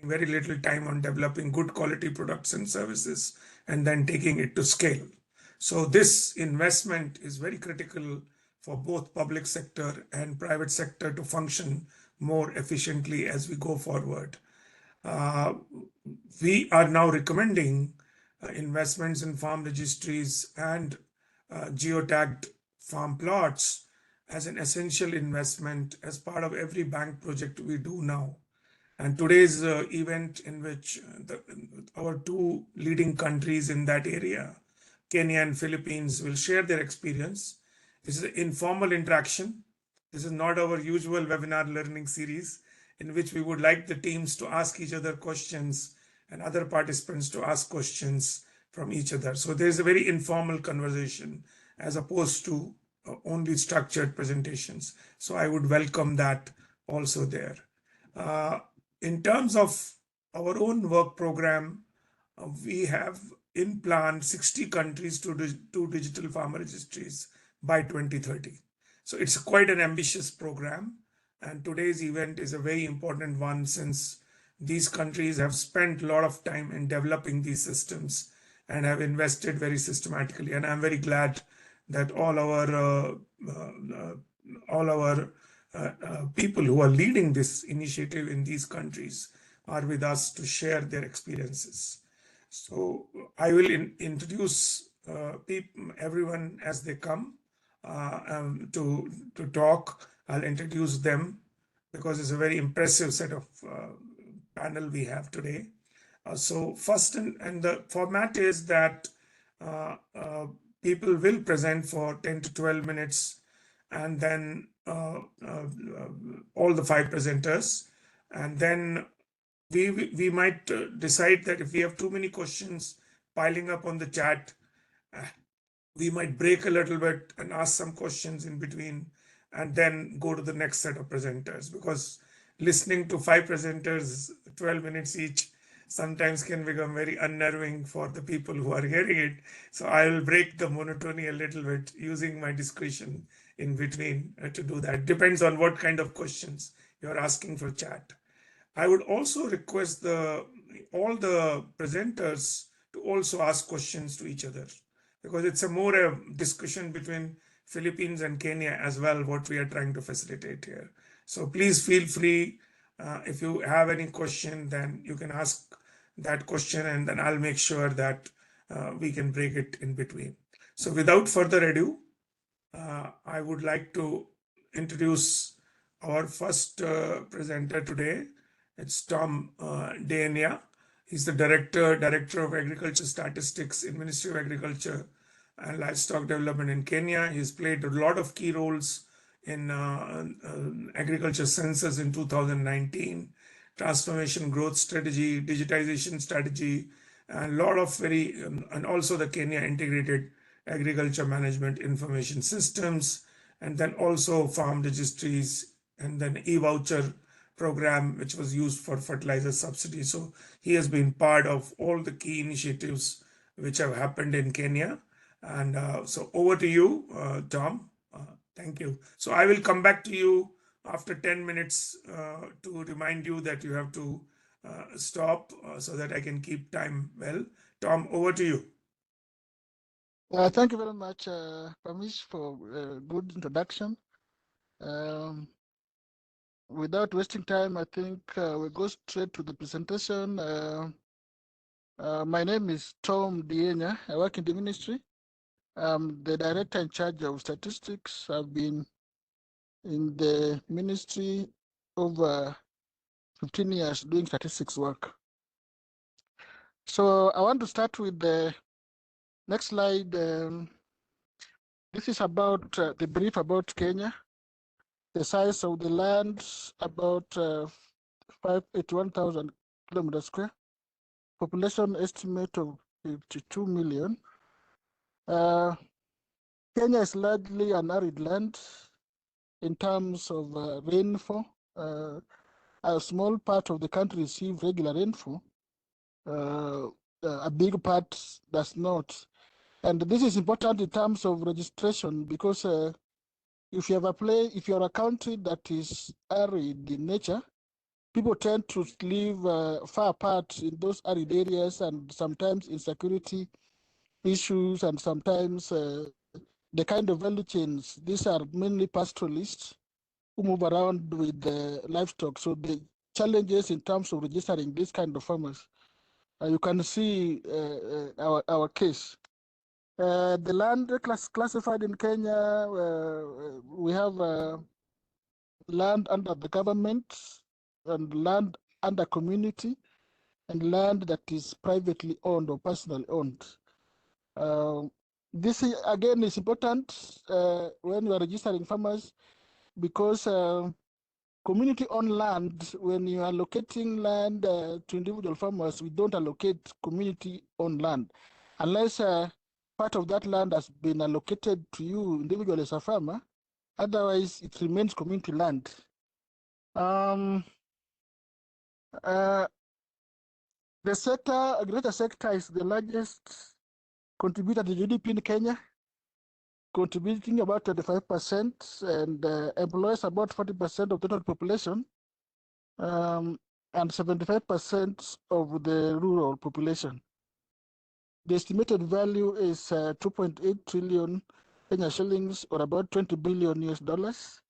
very little time on developing good quality products and services and then taking it to scale. So this investment is very critical for both public sector and private sector to function more efficiently as we go forward. Uh, we are now recommending investments in farm registries and geotagged farm plots as an essential investment as part of every bank project we do now. And today's event, in which our two leading countries in that area, Kenya and Philippines, will share their experience. This is an informal interaction. This is not our usual webinar learning series in which we would like the teams to ask each other questions and other participants to ask questions from each other. So there's a very informal conversation as opposed to only structured presentations. So I would welcome that also there. In terms of our own work program, we have in plan 60 countries to do digital farmer registries by 2030. So it's quite an ambitious program. And today's event is a very important one since these countries have spent a lot of time in developing these systems and have invested very systematically. And I'm very glad that all our people who are leading this initiative in these countries are with us to share their experiences. So I will introduce everyone as they come to talk. I'll introduce them because it's a very impressive set of panel we have today. So first, and the format is that people will present for 10 to 12 minutes, and then all the 5 presenters, and then we might decide that if we have too many questions piling up on the chat, we might break a little bit and ask some questions in between and then go to the next set of presenters, because listening to 5 presenters 12 minutes each sometimes can become very unnerving for the people who are hearing it. So I will break the monotony a little bit using my discretion in between to do that. Depends on what kind of questions you're asking for chat. I would also request all the presenters to also ask questions to each other, because it's a more discussion between Philippines and Kenya as well, what we are trying to facilitate here. So please feel free. If you have any question, then you can ask that question, and then I'll make sure that we can break it in between. So without further ado, I would like to introduce our first presenter today. It's Tom Dania. He's the Director of Agriculture Statistics in Ministry of Agriculture and Livestock Development in Kenya. He's played a lot of key roles in agriculture census in 2019, transformation growth strategy, digitization strategy, and a lot of and also the Kenya integrated agriculture management information systems, and then also farm registries, and then e-voucher program, which was used for fertilizer subsidy. So he has been part of all the key initiatives which have happened in Kenya. And so over to you, Tom. Thank you. So I will come back to you after 10 minutes to remind you that you have to stop so that I can keep time well. Tom, over to you. Thank you very much, Pamish, for a good introduction. Without wasting time, I think we'll go straight to the presentation. My name is Tom Dienya. I work in the ministry. I'm the director in charge of statistics. I've been in the ministry over 15 years doing statistics work. So I want to start with the next slide. This is about the brief about Kenya. The size of the land, about 581,000 kilometers square. Population estimate of 52 million. Kenya is largely an arid land in terms of rainfall. A small part of the country receives regular rainfall. A big part does not. And this is important in terms of registration, because if you're a country that is arid in nature, people tend to live far apart in those arid areas, and sometimes insecurity issues, and sometimes the kind of value chains. These are mainly pastoralists who move around with the livestock. So the challenges in terms of registering this kind of farmers, you can see our case. The land classified in Kenya, we have land under the government, and land under community, and land that is privately owned or personally owned. This again is important when you are registering farmers, because community-owned land, when you are allocating land to individual farmers, we don't allocate community-owned land unless part of that land has been allocated to you individually as a farmer. Otherwise, it remains community land. Um, uh, the agriculture sector is the largest contributor to GDP in Kenya, contributing about 25% and employs about 40% of total population, and 75% of the rural population. The estimated value is 2.8 trillion Kenya shillings, or about 20 billion US dollars.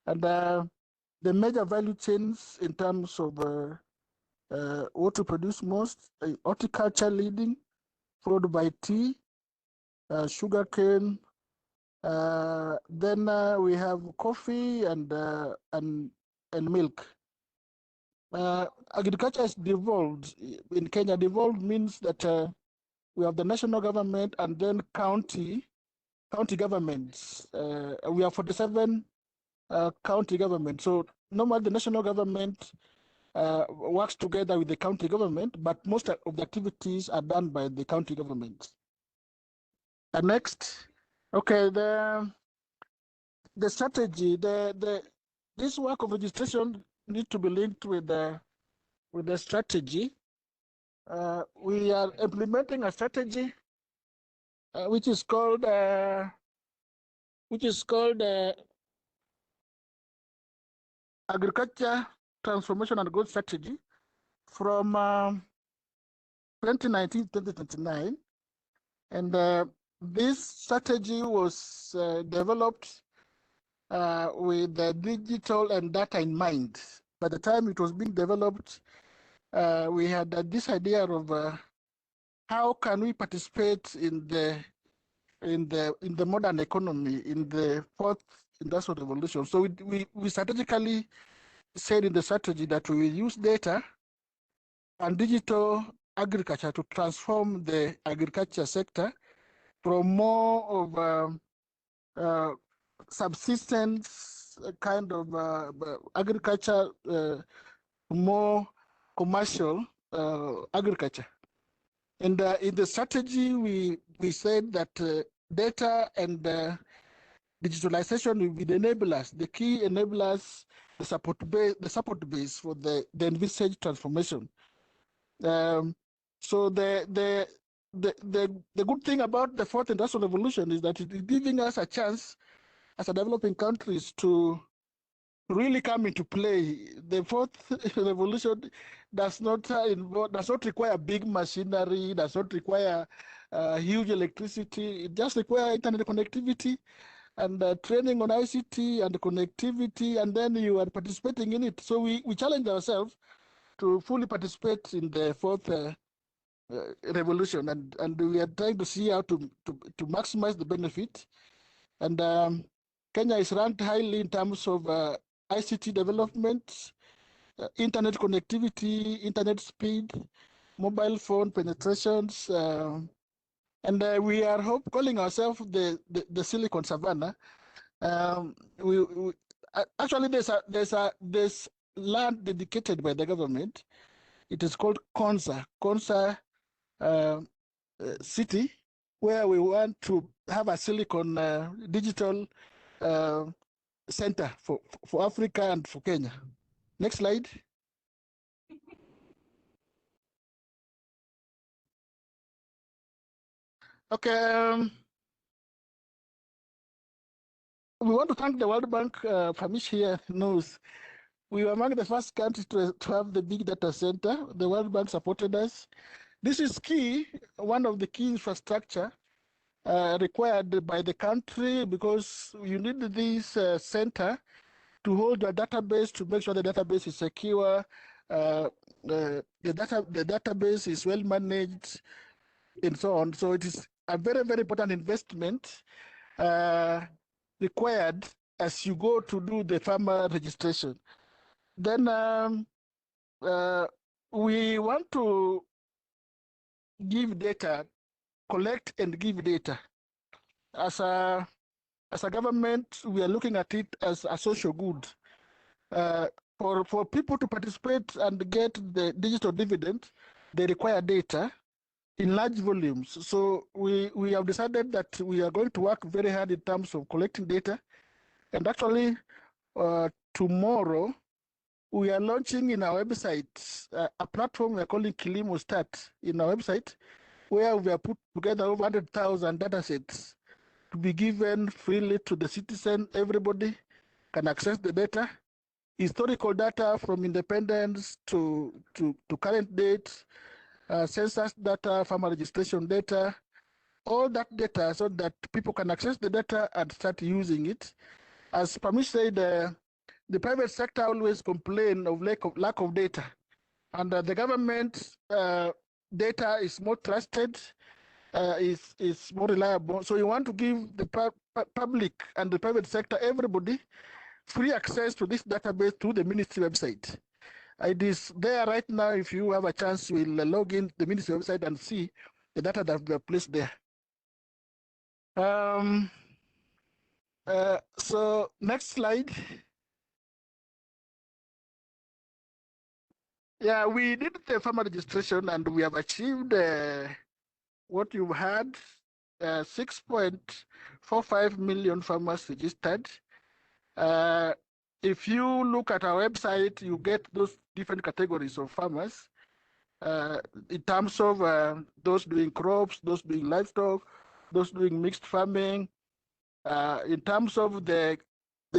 And the major value chains in terms of what to produce most, horticulture leading, followed by tea, sugarcane. Then we have coffee and milk. Agriculture is devolved in Kenya. Devolved means that we have the national government and then county governments. We have 47 county governments. So normally the national government works together with the county government, but most of the activities are done by the county government. And next, okay, the strategy, this work of registration needs to be linked with the strategy. We are implementing a strategy which is called Agriculture Transformation and Growth Strategy from 2019 to 2029. And this strategy was developed with the digital and data in mind. By the time it was being developed, we had this idea of how can we participate in the modern economy, in the fourth industrial revolution. So we strategically said in the strategy that we will use data and digital agriculture to transform the agriculture sector from more of subsistence kind of agriculture, more commercial agriculture. And in the strategy, we said that data and digitalization will be the enablers, the key enablers, the support base for the envisaged transformation. So the good thing about the fourth industrial revolution is that it is giving us a chance as a developing countries to really come into play. The fourth revolution does not require big machinery, does not require huge electricity. It just requires internet connectivity and training on ICT and connectivity, and then you are participating in it. So we challenge ourselves to fully participate in the fourth revolution, and we are trying to see how to maximize the benefit. And Kenya is ranked highly in terms of ICT development, internet connectivity, internet speed, mobile phone penetrations, and we are calling ourselves the Silicon Savannah. Actually there's land dedicated by the government. It is called Konza City, where we want to have a silicon digital center for Africa and for Kenya. Next slide. Okay. We want to thank the World Bank. Famish here knows We were among the first countries to have the big data center. The World Bank supported us. This is key, one of the key infrastructure required by the country, because you need this center to hold a database, to make sure the database is secure, the database is well managed, and so on. So it is a very, very important investment required as you go to do the farmer registration. Then we want to give data, collect and give data. As a government, we are looking at it as a social good. For people to participate and get the digital dividend, they require data in large volumes. So we have decided that we are going to work very hard in terms of collecting data. And actually, tomorrow, we are launching in our website a platform we are calling Kilimo Start in our website, where we have put together over 100,000 data sets to be given freely to the citizen. Everybody can access the data, historical data from independence to current date, census data, farmer registration data, all that data, so that people can access the data and start using it. As Pamish said, the private sector always complain of lack of data, and the government data is more trusted, is more reliable. So you want to give the public and the private sector, everybody, free access to this database through the ministry website. It is there right now. If you have a chance, we'll log in the ministry website and see the data that we have placed there. So next slide. Yeah, we did the farmer registration and we have achieved what you had, 6.45 million farmers registered. If you look at our website, you get those different categories of farmers in terms of those doing crops, those doing livestock, those doing mixed farming. In terms of the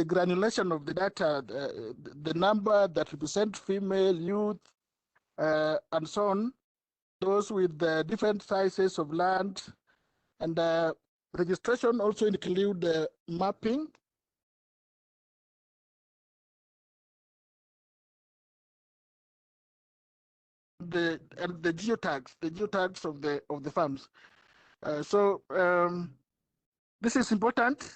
granulation of the data, the number that represent female, youth, and so on, those with the different sizes of land, and registration also include mapping. The geotags of the farms. So this is important.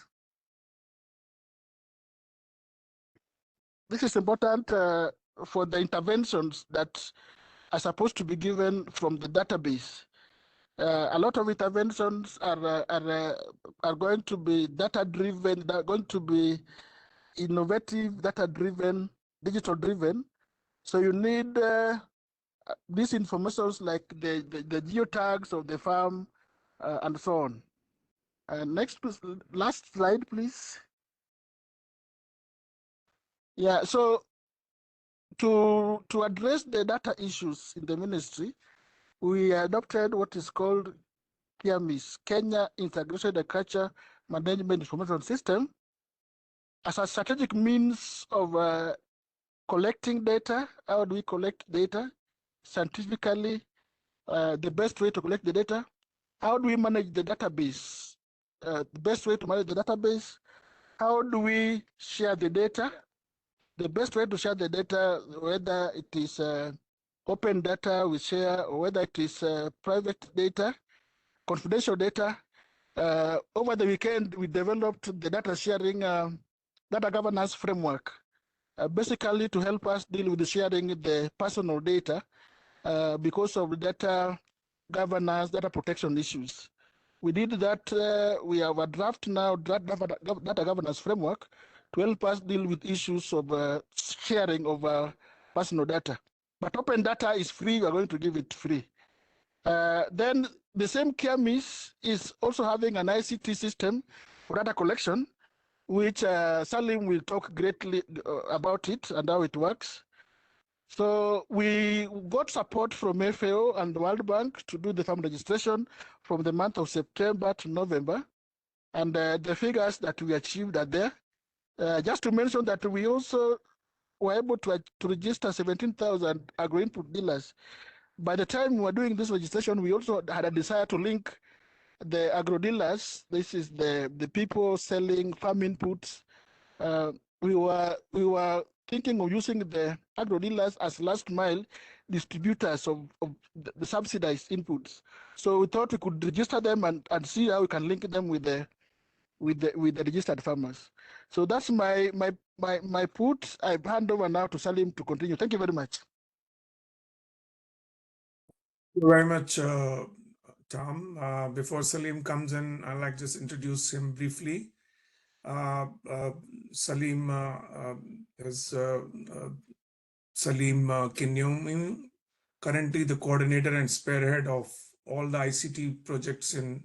This is important for the interventions that are supposed to be given from the database. A lot of interventions are going to be data driven. They're going to be innovative, data driven, digital driven. So you need these informations like the geotags of the farm and so on. Next, last slide, please. Yeah, so to address the data issues in the ministry, we adopted what is called KIAMIS, Kenya Integrated Agriculture Management Information System, as a strategic means of collecting data. How do we collect data scientifically? The best way to collect the data. How do we manage the database? The best way to manage the database. How do we share the data? The best way to share the data, whether it is open data we share, or whether it is private data, confidential data. Over the weekend, we developed the data sharing, data governance framework, basically to help us deal with the sharing the personal data because of data governance, data protection issues. We did that. We have a draft now, data governance framework to help us deal with issues of sharing of personal data. But open data is free. We are going to give it free. Then the same KIAMIS is also having an ICT system for data collection, which Salim will talk greatly about it and how it works. So we got support from FAO and the World Bank to do the farm registration from the month of September to November. And the figures that we achieved are there. Just to mention that we also were able to register 17,000 agro-input dealers. By the time we were doing this registration, we also had a desire to link the agro dealers. This is the people selling farm inputs. We were thinking of using the agro dealers as last mile distributors of the subsidized inputs. So we thought we could register them and see how we can link them with the registered farmers. So that's my put. I hand over now to Salim to continue. Thank you very much. Thank you very much, Tom. Before Salim comes in, I'd like to just introduce him briefly. Salim is Salim Kinyumin, currently the coordinator and spearhead of all the ICT projects in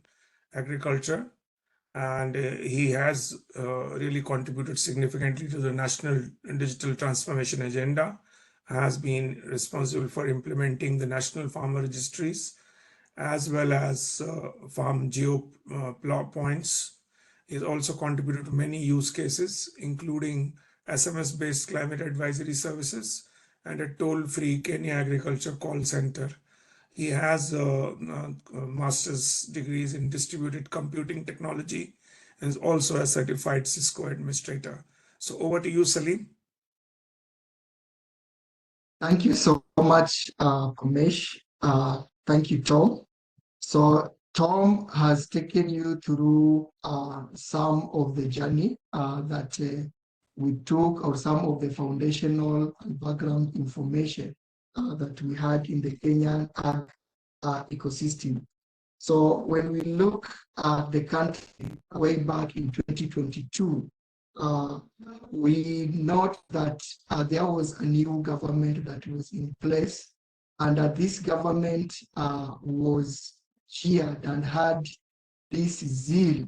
agriculture. And he has really contributed significantly to the national digital transformation agenda, has been responsible for implementing the national farmer registries, as well as farm geo plot points. He's also contributed to many use cases, including SMS-based climate advisory services and a toll-free Kenya Agriculture Call Center. He has master's degrees in distributed computing technology and is also a certified Cisco administrator. So over to you, Salim. Thank you so much, Kumesh. Thank you, Tom. So Tom has taken you through some of the journey that we took, or some of the foundational and background information that we had in the Kenyan ag ecosystem. So when we look at the country way back in 2022, we note that there was a new government that was in place, and this government was cheered and had this zeal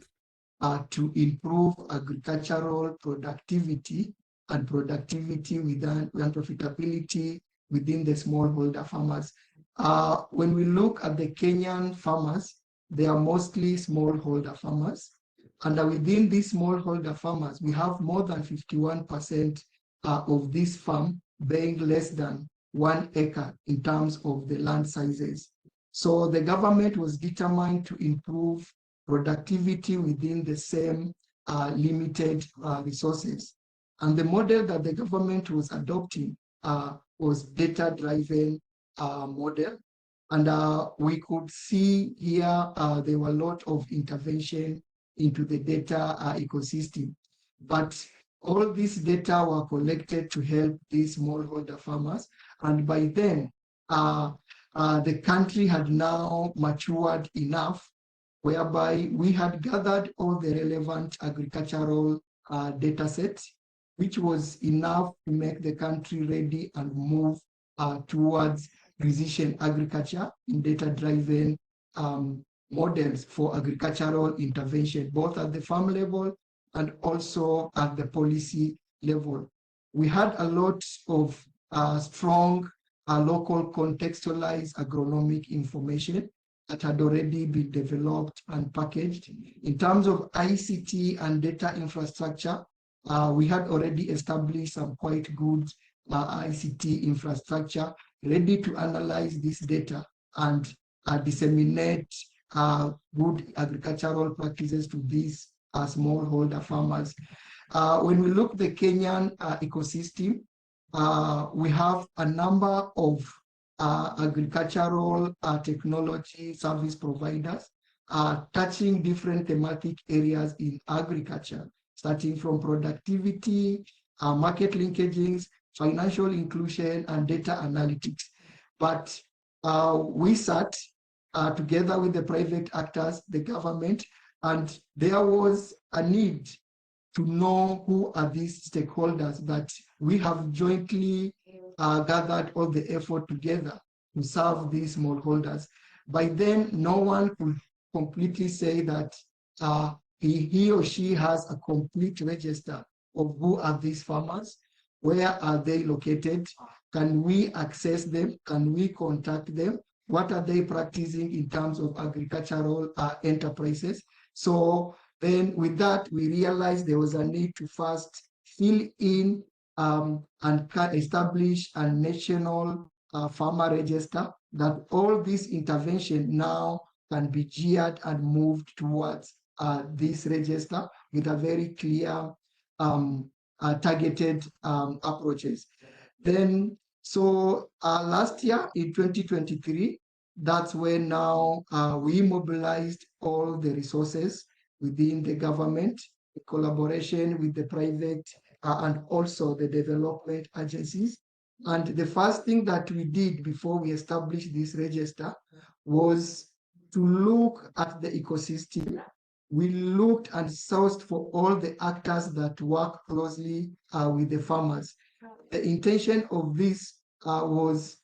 to improve agricultural productivity and profitability within the smallholder farmers. When we look at the Kenyan farmers, they are mostly smallholder farmers. And within these smallholder farmers, we have more than 51% of this farm being less than 1 acre in terms of the land sizes. So the government was determined to improve productivity within the same limited resources. And the model that the government was adopting was data-driven model. And we could see here there were a lot of intervention into the data ecosystem. But all these data were collected to help these smallholder farmers. And by then, the country had now matured enough whereby we had gathered all the relevant agricultural data sets, which was enough to make the country ready and move towards precision agriculture in data-driven models for agricultural intervention, both at the farm level and also at the policy level. We had a lot of strong local contextualized agronomic information that had already been developed and packaged. In terms of ICT and data infrastructure, we had already established some quite good ICT infrastructure ready to analyze this data and disseminate good agricultural practices to these smallholder farmers. When we look at the Kenyan ecosystem, we have a number of agricultural technology service providers touching different thematic areas in agriculture, starting from productivity, market linkages, financial inclusion, and data analytics. But we sat together with the private actors, the government, and there was a need to know who are these stakeholders that we have jointly gathered all the effort together to serve these smallholders. By then, no one could completely say that he or she has a complete register of who are these farmers, where are they located, can we access them, can we contact them, what are they practicing in terms of agricultural enterprises. So then with that, we realized there was a need to first fill in and can establish a national farmer register, that all this intervention now can be geared and moved towards this register with a very clear targeted approaches. Then, so last year in 2023, that's when now we mobilized all the resources within the government, in collaboration with the private and also the development agencies. And the first thing that we did before we established this register was to look at the ecosystem. We looked and sourced for all the actors that work closely with the farmers. The intention of this was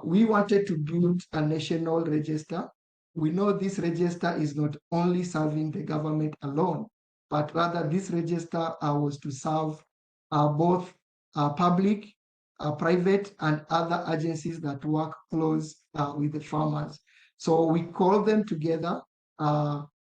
we wanted to build a national register. We know this register is not only serving the government alone, but rather this register was to serve both public, private, and other agencies that work close with the farmers. So we call them together,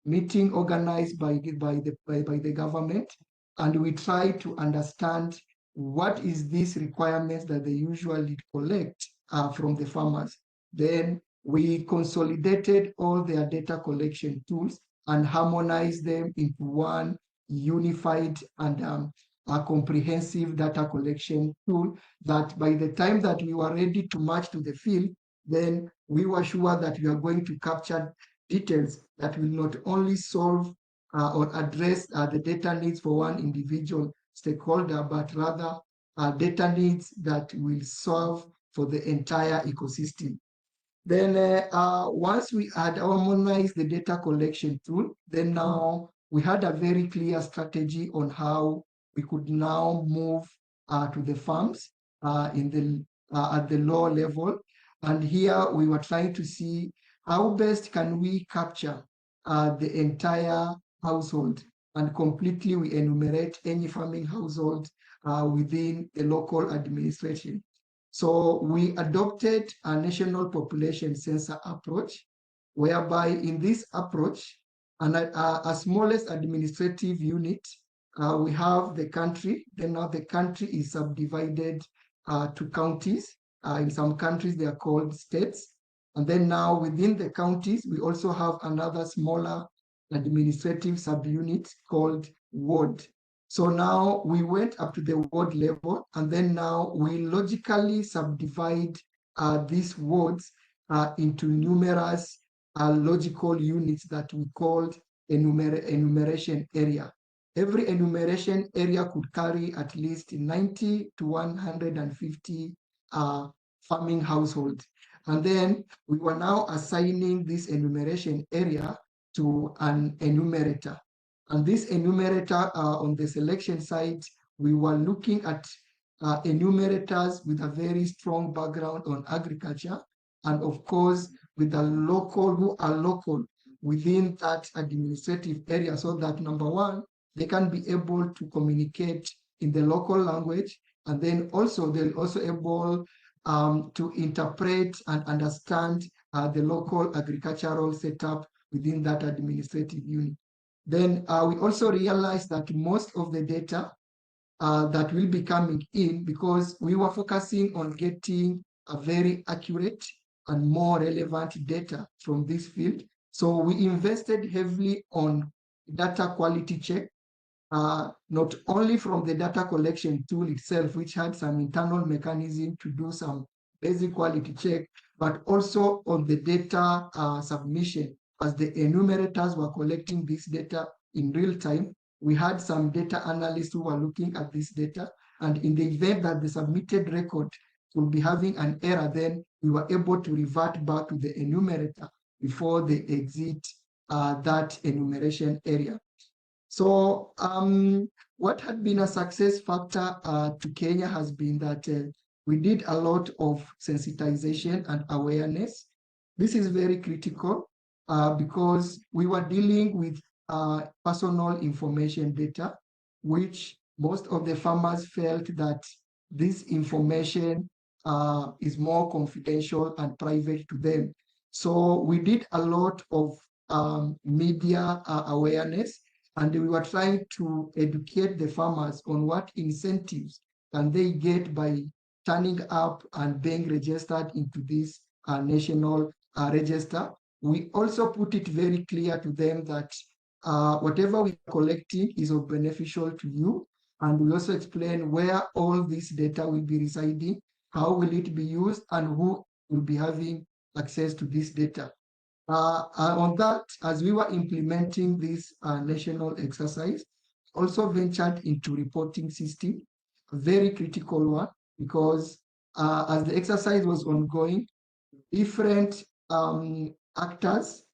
meeting organized by the government, and we try to understand what is these requirements that they usually collect from the farmers. Then we consolidated all their data collection tools and harmonized them into one unified and a comprehensive data collection tool, that by the time that we were ready to march to the field, then we were sure that we are going to capture details that will not only solve or address the data needs for one individual stakeholder, but rather data needs that will solve for the entire ecosystem. Then once we had harmonized the data collection tool, then now we had a very clear strategy on how we could now move to the farms at the lower level. And here we were trying to see how best can we capture the entire household, and completely we enumerate any farming household within the local administration. So we adopted a national population census approach, whereby in this approach, and a smallest administrative unit, we have the country. Then now the country is subdivided to counties. In some countries, they are called states. And then now within the counties, we also have another smaller administrative subunit called ward. So now we went up to the ward level, and then now we logically subdivide these wards into numerous logical units that we called enumeration area. Every enumeration area could carry at least 90 to 150 farming households. And then we were now assigning this enumeration area to an enumerator. And this enumerator on the selection side, we were looking at enumerators with a very strong background on agriculture, and of course with the local, who are local within that administrative area, so that number one, they can be able to communicate in the local language, and then also they're also able to interpret and understand the local agricultural setup within that administrative unit. Then we also realized that most of the data that will be coming in, because we were focusing on getting a very accurate and more relevant data from this field. So we invested heavily on data quality check, not only from the data collection tool itself, which had some internal mechanism to do some basic quality check, but also on the data submission. As the enumerators were collecting this data in real time, we had some data analysts who were looking at this data, and in the event that the submitted record will be having an error, then we were able to revert back to the enumerator before they exit that enumeration area. So what had been a success factor to Kenya has been that we did a lot of sensitization and awareness. This is very critical because we were dealing with personal information data, which most of the farmers felt that this information is more confidential and private to them. So we did a lot of media awareness, and we were trying to educate the farmers on what incentives can they get by turning up and being registered into this national register. We also put it very clear to them that whatever we are collecting is of beneficial to you. And we also explain where all this data will be residing, how will it be used, and who will be having access to this data. On that, as we were implementing this national exercise, also ventured into reporting system, a very critical one, because as the exercise was ongoing, different actors,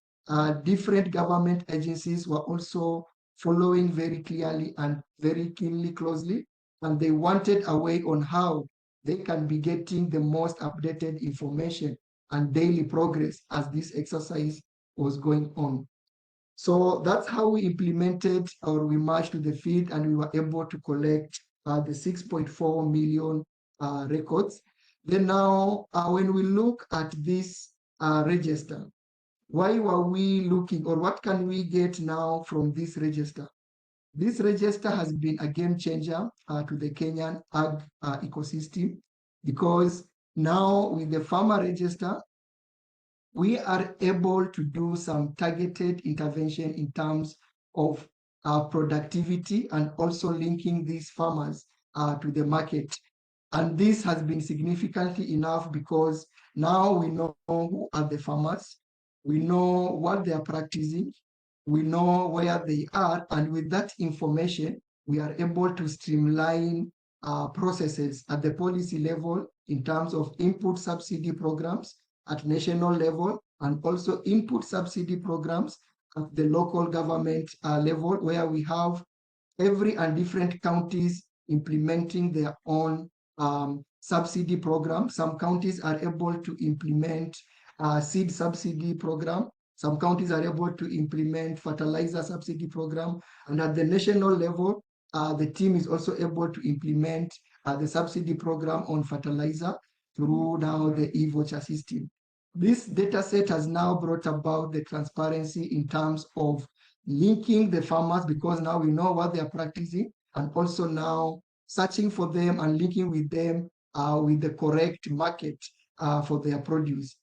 different government agencies were also following very clearly and very keenly closely, and they wanted a way on how they can be getting the most updated information and daily progress as this exercise was going on. So that's how we implemented or we marched to the field, and we were able to collect the 6.4 million records. Then now, when we look at this register, why were we looking, or what can we get now from this register? This register has been a game changer to the Kenyan ag ecosystem, because now with the farmer register, we are able to do some targeted intervention in terms of productivity and also linking these farmers to the market. And this has been significantly enough because now we know who are the farmers, we know what they are practicing, we know where they are, and with that information, we are able to streamline processes at the policy level in terms of input subsidy programs at national level, and also input subsidy programs at the local government level, where we have every and different counties implementing their own subsidy program. Some counties are able to implement seed subsidy program. Some counties are able to implement fertilizer subsidy program. And at the national level, the team is also able to implement the subsidy program on fertilizer through now the e-voucher system. This data set has now brought about the transparency in terms of linking the farmers, because now we know what they are practicing, and also now searching for them and linking with them with the correct market for their produce.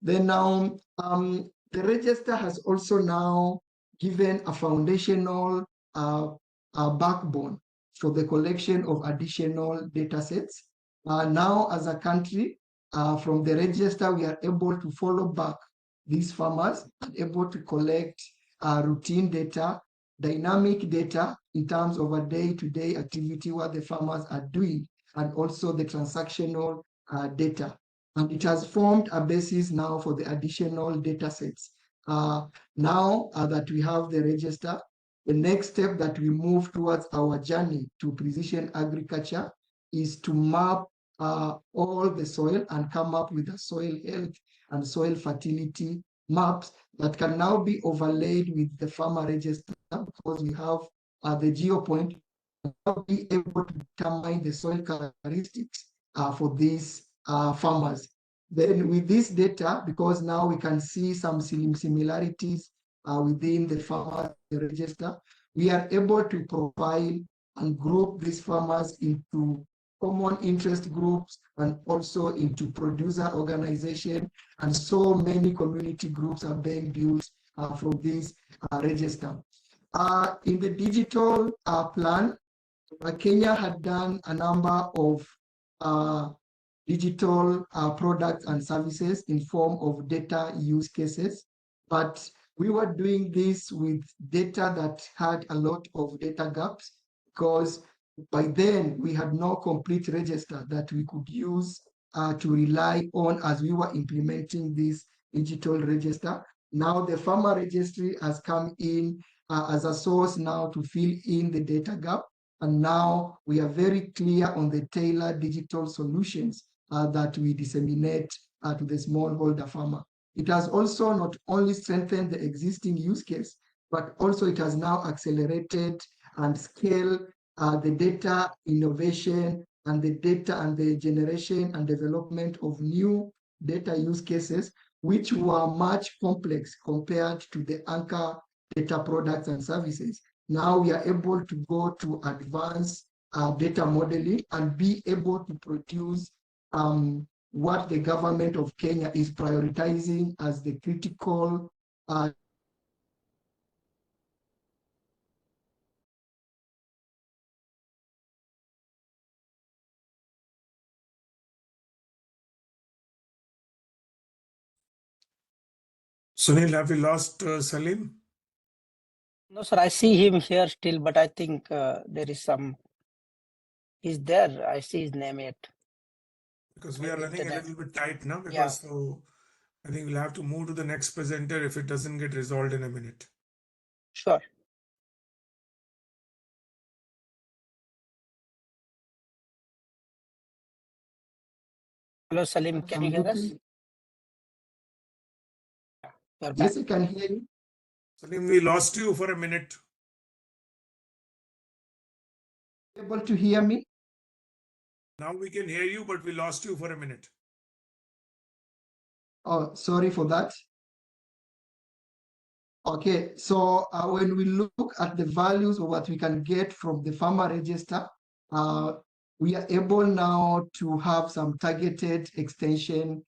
Then now, the register has also now given a foundational backbone for the collection of additional data sets. Now, as a country, from the register, we are able to follow back these farmers and able to collect routine data, dynamic data in terms of a day-to-day activity, what the farmers are doing, and also the transactional data. And it has formed a basis now for the additional data sets. Now that we have the register, the next step that we move towards our journey to precision agriculture is to map all the soil and come up with a soil health and soil fertility maps that can now be overlaid with the farmer register, because we have the GeoPoint, now be able to determine the soil characteristics for these farmers. Then with this data, because now we can see some similarities within the farmer register, we are able to profile and group these farmers into common interest groups and also into producer organization, and so many community groups are being built from this register. In the digital plan, Kenya had done a number of digital products and services in form of data use cases, but we were doing this with data that had a lot of data gaps, because by then we had no complete register that we could use to rely on as we were implementing this digital register. Now the farmer registry has come in as a source now to fill in the data gap, and now we are very clear on the tailored digital solutions that we disseminate to the smallholder farmer. It has also not only strengthened the existing use case, but also it has now accelerated and scaled the data innovation and the data and the generation and development of new data use cases, which were much complex compared to the anchor data products and services. Now we are able to go to advanced data modeling and be able to produce what the government of Kenya is prioritizing as the critical Sunil, have we lost Salim? No, sir, I see him here still, but I think there is some. He's there. I see his name yet. Because we are Maybe running a internet. little bit tight now, Yeah. because so I think we'll have to move to the next presenter if it doesn't get resolved in a minute. Sure. Hello, Salim. Can you hear us? You're back. Yes, I can hear you. Salim, we lost you for a minute. Able to hear me? Now we can hear you, but we lost you for a minute. Oh, sorry for that. Okay, so when we look at the values of what we can get from the farmer register, we are able now to have some targeted extension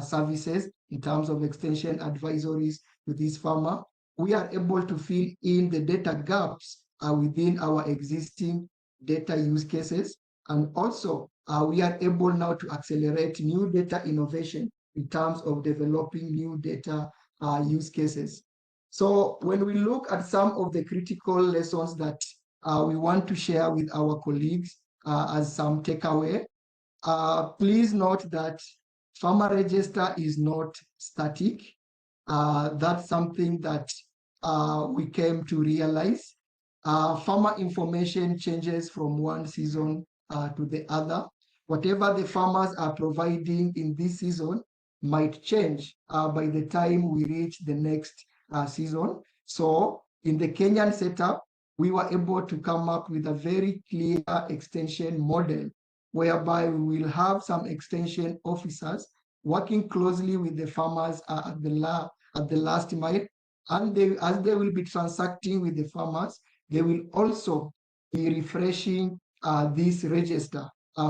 services in terms of extension advisories to this farmer. We are able to fill in the data gaps within our existing data use cases. And also, we are able now to accelerate new data innovation in terms of developing new data use cases. So when we look at some of the critical lessons that we want to share with our colleagues as some takeaway, please note that farmer register is not static. That's something that we came to realize. Farmer information changes from one season to the other. Whatever the farmers are providing in this season might change by the time we reach the next season. So in the Kenyan setup, we were able to come up with a very clear extension model whereby we will have some extension officers working closely with the farmers at the last mile. And as they will be transacting with the farmers, they will also be refreshing this register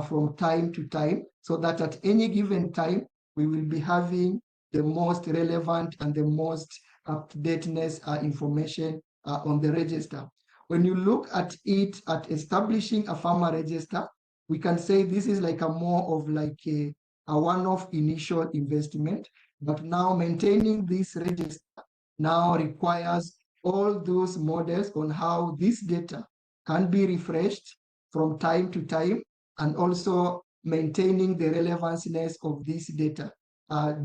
from time to time, so that at any given time, we will be having the most relevant and the most up-to-dateness information on the register. When you look at it, at establishing a farmer register, we can say this is like a more of like a one-off initial investment, but now maintaining this register now requires all those models on how this data can be refreshed from time to time, and also maintaining the relevanciness of this data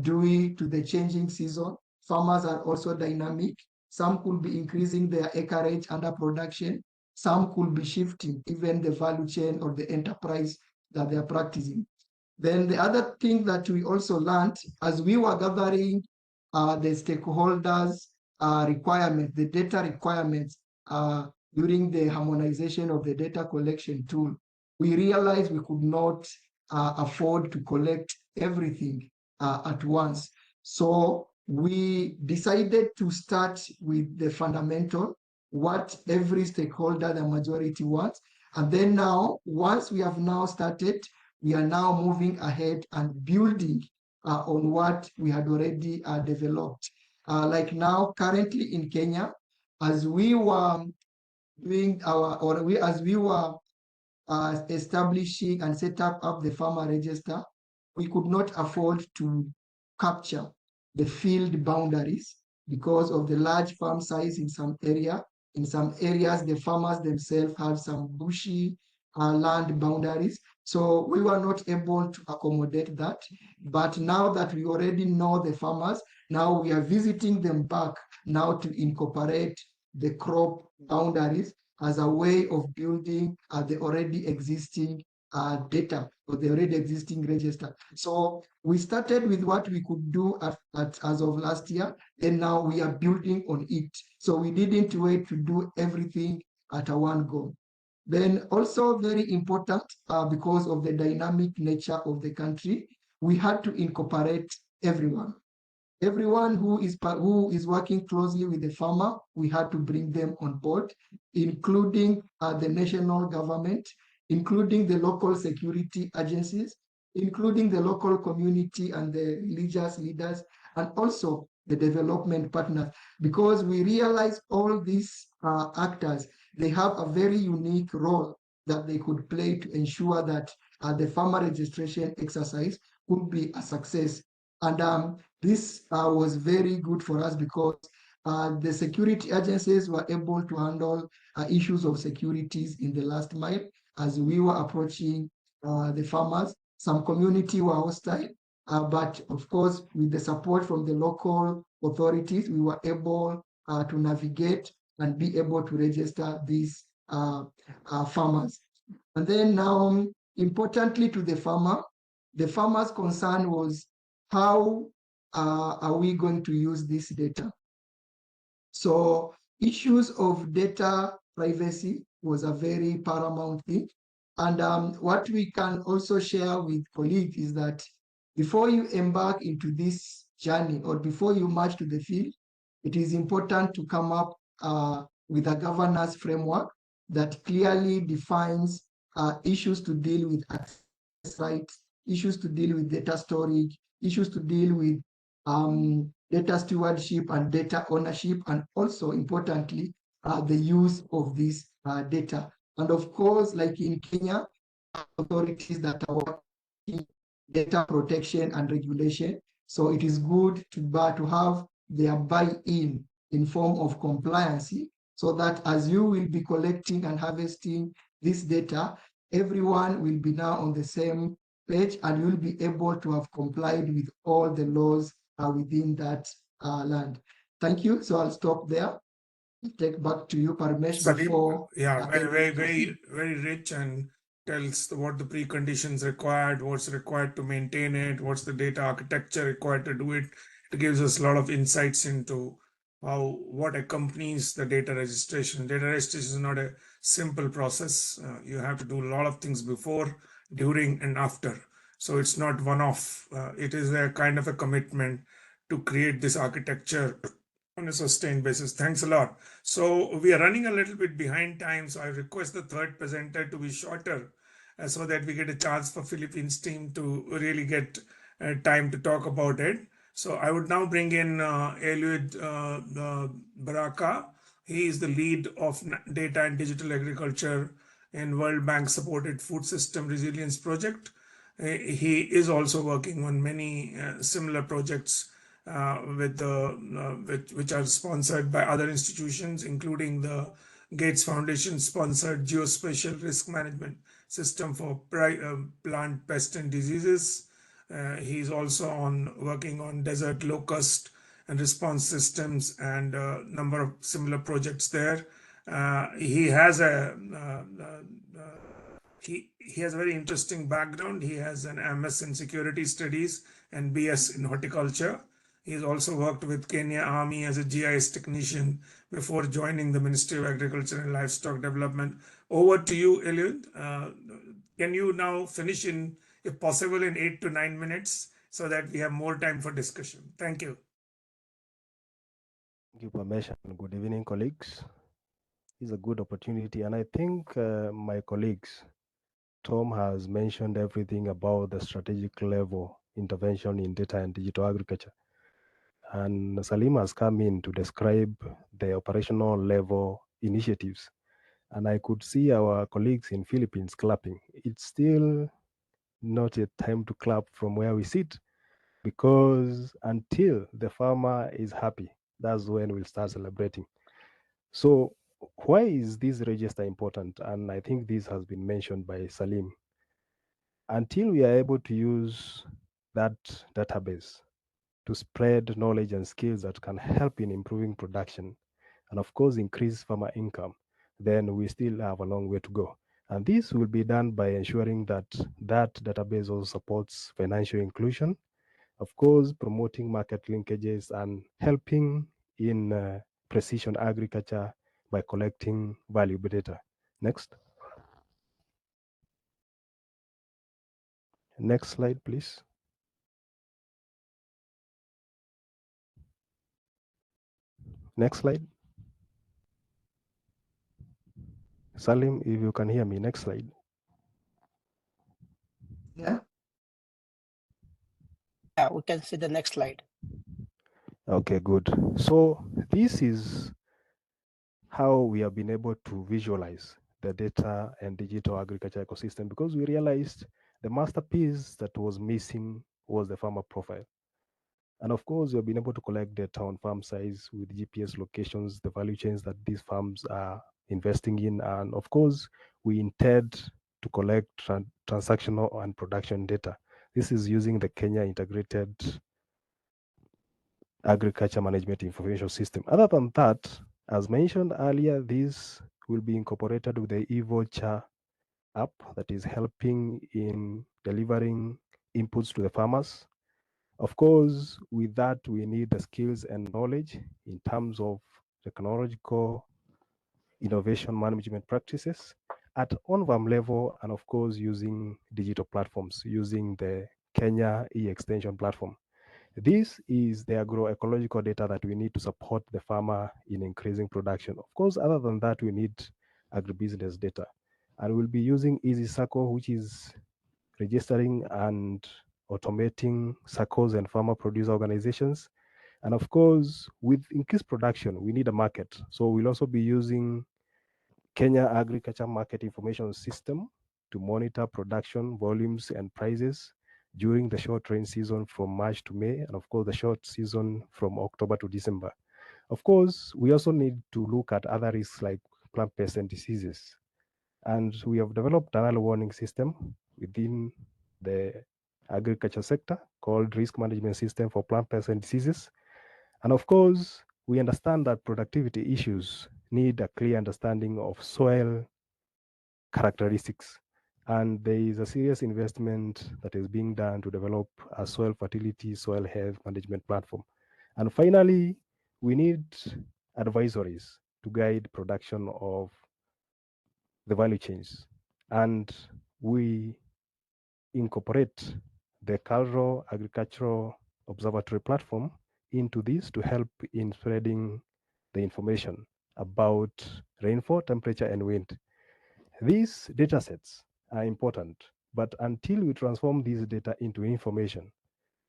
due to the changing season. Farmers are also dynamic. Some could be increasing their acreage under production. Some could be shifting even the value chain or the enterprise that they are practicing. Then the other thing that we also learned as we were gathering the stakeholders' requirements, the data requirements during the harmonization of the data collection tool, we realized we could not afford to collect everything at once. So we decided to start with the fundamental, what every stakeholder, the majority wants. And then now, once we have now started, we are now moving ahead and building on what we had already developed. Like now, currently in Kenya, as we were doing as we were establishing and set up the farmer register, we could not afford to capture the field boundaries because of the large farm size in some area. In some areas, the farmers themselves have some bushy land boundaries. So we were not able to accommodate that. But now that we already know the farmers, now we are visiting them back now to incorporate the crop boundaries as a way of building the already existing data or the already existing register. So we started with what we could do as of last year, and now we are building on it. So we didn't wait to do everything at a one go. Then also very important because of the dynamic nature of the country, we had to incorporate everyone. Everyone who is working closely with the farmer, we had to bring them on board, including the national government, including the local security agencies, including the local community and the religious leaders, and also the development partners, because we realize all these actors, they have a very unique role that they could play to ensure that the farmer registration exercise could be a success. And this was very good for us because the security agencies were able to handle issues of securities in the last mile as we were approaching the farmers. Some community were hostile, but of course, with the support from the local authorities, we were able to navigate and be able to register these farmers. And then now, importantly to the farmer's concern was how are we going to use this data? So issues of data privacy was a very paramount thing. And what we can also share with colleagues is that before you embark into this journey or before you march to the field, it is important to come up with a governance framework that clearly defines issues to deal with access rights, issues to deal with data storage, issues to deal with data stewardship and data ownership, and also importantly, the use of this data. And of course, like in Kenya, authorities that are working data protection and regulation. So it is good to have their buy-in in form of compliance, so that as you will be collecting and harvesting this data, everyone will be now on the same page and you'll be able to have complied with all the laws within that land. Thank you. So I'll stop there. Take back to you, Parmesh, Salim, before. yeah, very rich and tells what the preconditions required, what's required to maintain it, what's the data architecture required to do it. It gives us a lot of insights into what accompanies the data registration. Data registration is not a simple process. You have to do a lot of things before, during, and after. So it's not one-off. It is a kind of a commitment to create this architecture on a sustained basis. Thanks a lot. So we are running a little bit behind time, so I request the third presenter to be shorter so that we get a chance for Philippines team to really get time to talk about it. So I would now bring in Eliud Baraka. He is the lead of data and digital agriculture in World Bank supported food system resilience project. He is also working on many similar projects which are sponsored by other institutions, including the Gates Foundation sponsored geospatial risk management system for plant pest and diseases. He's also working on desert locust and response systems and a number of similar projects there. He has a he has a very interesting background. He has an MS in security studies and BS in horticulture. He's also worked with Kenya Army as a GIS technician before joining the Ministry of Agriculture and Livestock Development. Over to you, Eliud. Can you now finish if possible, in 8 to 9 minutes so that we have more time for discussion? Thank you. Thank you, Pamesh, and good evening, colleagues. It's a good opportunity, and I think my colleagues, Tom has mentioned everything about the strategic level intervention in data and digital agriculture. And Salim has come in to describe the operational level initiatives. And I could see our colleagues in Philippines clapping. It's still not a time to clap from where we sit, because until the farmer is happy, that's when we'll start celebrating. So why is this register important? And I think this has been mentioned by Salim. Until we are able to use that database to spread knowledge and skills that can help in improving production and of course increase farmer income, then we still have a long way to go. And this will be done by ensuring that that database also supports financial inclusion, of course promoting market linkages and helping in precision agriculture by collecting valuable data. Next slide, please. Next slide. Salim, if you can hear me, next slide. Yeah. Yeah, we can see the next slide. Okay, good. So this is how we have been able to visualize the data and digital agriculture ecosystem, because we realized the masterpiece that was missing was the farmer profile. And of course, we've been able to collect data on farm size with GPS locations, the value chains that these farms are investing in. And of course, we intend to collect transactional and production data. This is using the Kenya Integrated Agriculture Management Information System. Other than that, as mentioned earlier, this will be incorporated with the eVoucher app that is helping in delivering inputs to the farmers. Of course, with that, we need the skills and knowledge in terms of technological innovation management practices at on-farm level, and of course, using digital platforms, using the Kenya e-extension platform. This is the agroecological data that we need to support the farmer in increasing production. Of course, other than that, we need agribusiness data. And we'll be using Easy Circle, which is registering and automating circles and farmer producer organizations. And of course, with increased production, we need a market. So we'll also be using Kenya Agriculture Market Information System to monitor production volumes and prices during the short rain season from March to May, and of course the short season from October to December. Of course, we also need to look at other risks like plant pests and diseases. And we have developed an early warning system within the agriculture sector called Risk Management System for Plant Pests and Diseases. And of course, we understand that productivity issues need a clear understanding of soil characteristics. And there is a serious investment that is being done to develop a soil fertility, soil health management platform. And finally, we need advisories to guide production of the value chains. And we incorporate the Cultural Agricultural Observatory platform into this to help in spreading the information about rainfall, temperature, and wind. These data sets are important, but until we transform these data into information,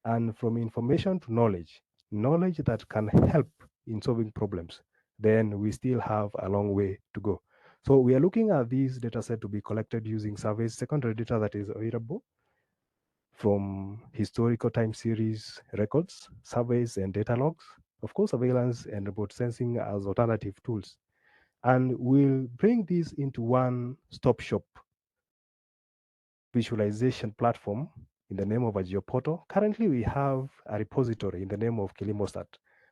and from information to knowledge, knowledge that can help in solving problems, then we still have a long way to go. So we are looking at these data set to be collected using surveys, secondary data that is available from historical time series records, surveys, and data logs, of course, surveillance and remote sensing as alternative tools. And we'll bring this into one stop shop visualization platform in the name of a geoportal. Currently, we have a repository in the name of Kilimostat,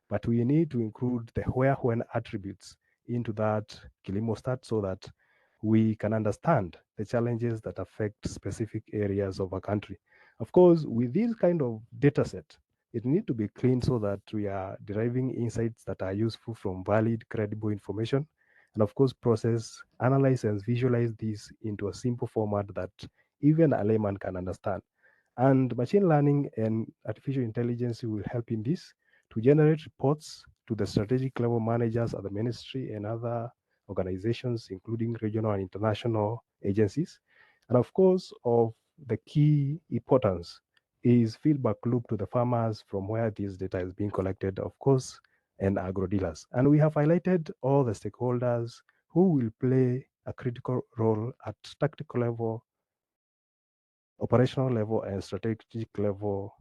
but we need to include the where-when attributes into that Kilimostat so that we can understand the challenges that affect specific areas of a country. Of course, with this kind of data set, it needs to be clean so that we are deriving insights that are useful from valid, credible information, and of course, process, analyze, and visualize this into a simple format that even a layman can understand. And machine learning and artificial intelligence will help in this to generate reports to the strategic level managers at the ministry and other organizations, including regional and international agencies. And of course, of the key importance is feedback loop to the farmers from where this data is being collected, of course, and agro dealers. And we have highlighted all the stakeholders who will play a critical role at tactical level, operational level, and strategic level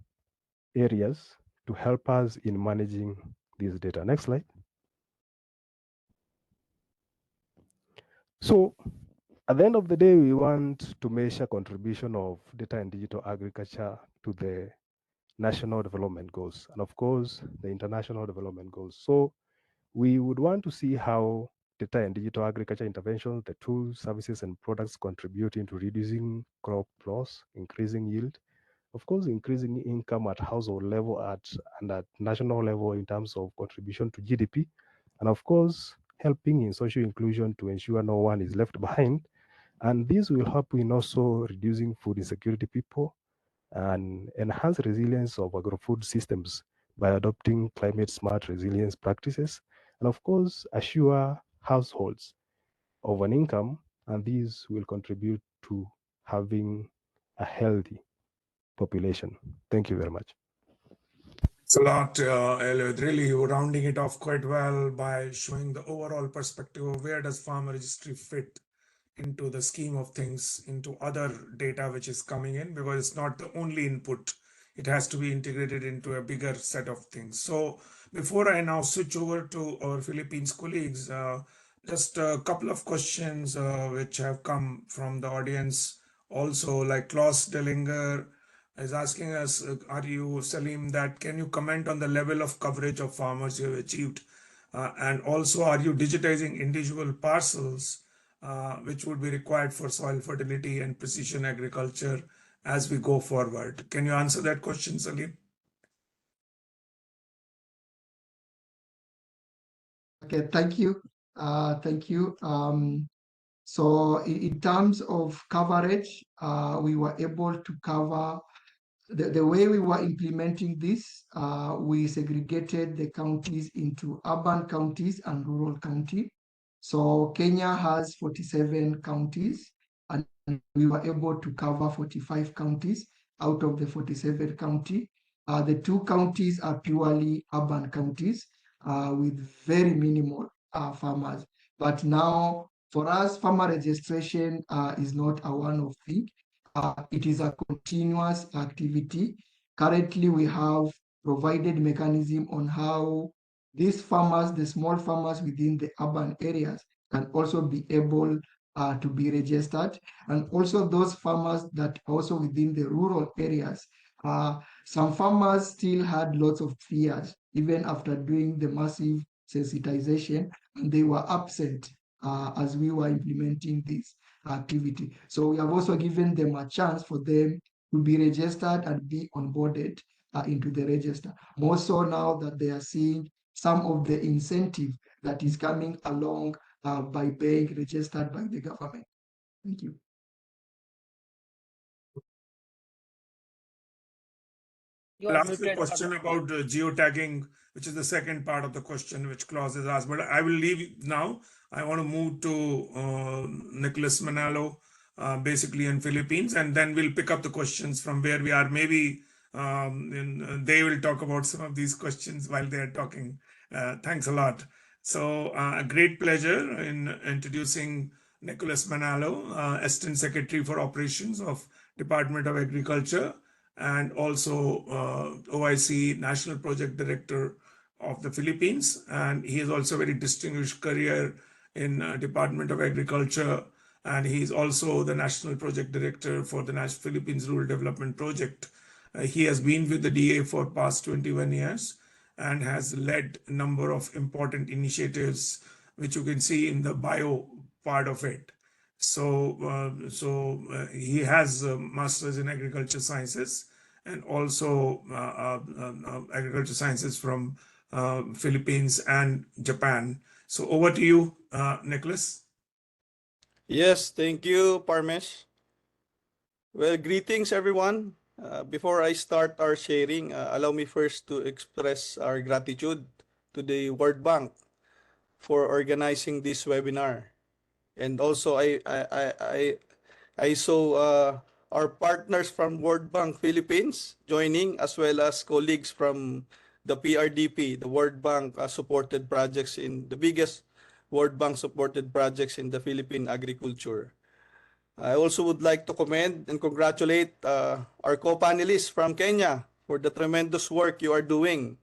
areas to help us in managing this data. Next slide. So at the end of the day, we want to measure contribution of data and digital agriculture to the national development goals, and of course, the international development goals. So we would want to see how data and digital agriculture interventions, the tools, services, and products contribute into reducing crop loss, increasing yield, of course, increasing income at household level and at national level in terms of contribution to GDP, and of course, helping in social inclusion to ensure no one is left behind. And this will help in also reducing food insecurity people and enhance resilience of agro-food systems by adopting climate smart resilience practices, and of course, assure households of an income, and these will contribute to having a healthy population. Thank you very much. It's a lot, Eliud. Really, you're rounding it off quite well by showing the overall perspective of where does farmer registry fit into the scheme of things, into other data which is coming in, because it's not the only input. It has to be integrated into a bigger set of things. So before I now switch over to our Philippines colleagues, just a couple of questions which have come from the audience. Also, like Klaus Dellinger is asking us, are you, Salim, that can you comment on the level of coverage of farmers you have achieved? And also, are you digitizing individual parcels which would be required for soil fertility and precision agriculture as we go forward? Can you answer that question, Salim? Okay, thank you. Thank you. So in terms of coverage, we were able to cover the way we were implementing this, we segregated the counties into urban counties and rural county. So Kenya has 47 counties, and we were able to cover 45 counties out of the 47 county. The two counties are purely urban counties with very minimal farmers. But now, for us, farmer registration is not a one-off thing. It is a continuous activity. Currently, we have provided mechanism on how these farmers, the small farmers within the urban areas, can also be able to be registered. And also those farmers that also within the rural areas. Some farmers still had lots of fears, even after doing the massive sensitization, and they were absent as we were implementing this activity. So we have also given them a chance for them to be registered and be onboarded into the register. More so now that they are seeing some of the incentive that is coming along by being registered by the government. Thank you. You I'll are ask the muted. question about geo-tagging, which is the second part of the question which Klaus has asked, but I will leave now. I want to move to Nicholas Manalo, basically in Philippines, and then we'll pick up the questions from where we are. Maybe they will talk about some of these questions while they are talking. Thanks a lot. So a great pleasure in introducing Nicholas Manalo, Assistant Secretary for Operations of Department of Agriculture, and also OIC National Project Director of the Philippines. And he has also a very distinguished career in Department of Agriculture. And he is also the National Project Director for the Philippines Rural Development Project. He has been with the DA for past 21 years and has led a number of important initiatives, which you can see in the bio part of it. So, he has a master's in agriculture sciences and also agriculture sciences from Philippines and Japan. So over to you, Nicholas. Yes, thank you, Parmesh. Well, greetings, everyone. Before I start our sharing, allow me first to express our gratitude to the World Bank for organizing this webinar. And also, I saw our partners from World Bank Philippines joining, as well as colleagues from the PRDP, the World Bank supported projects in the biggest World Bank supported projects in the Philippine agriculture. I also would like to commend and congratulate our co-panelists from Kenya for the tremendous work you are doing.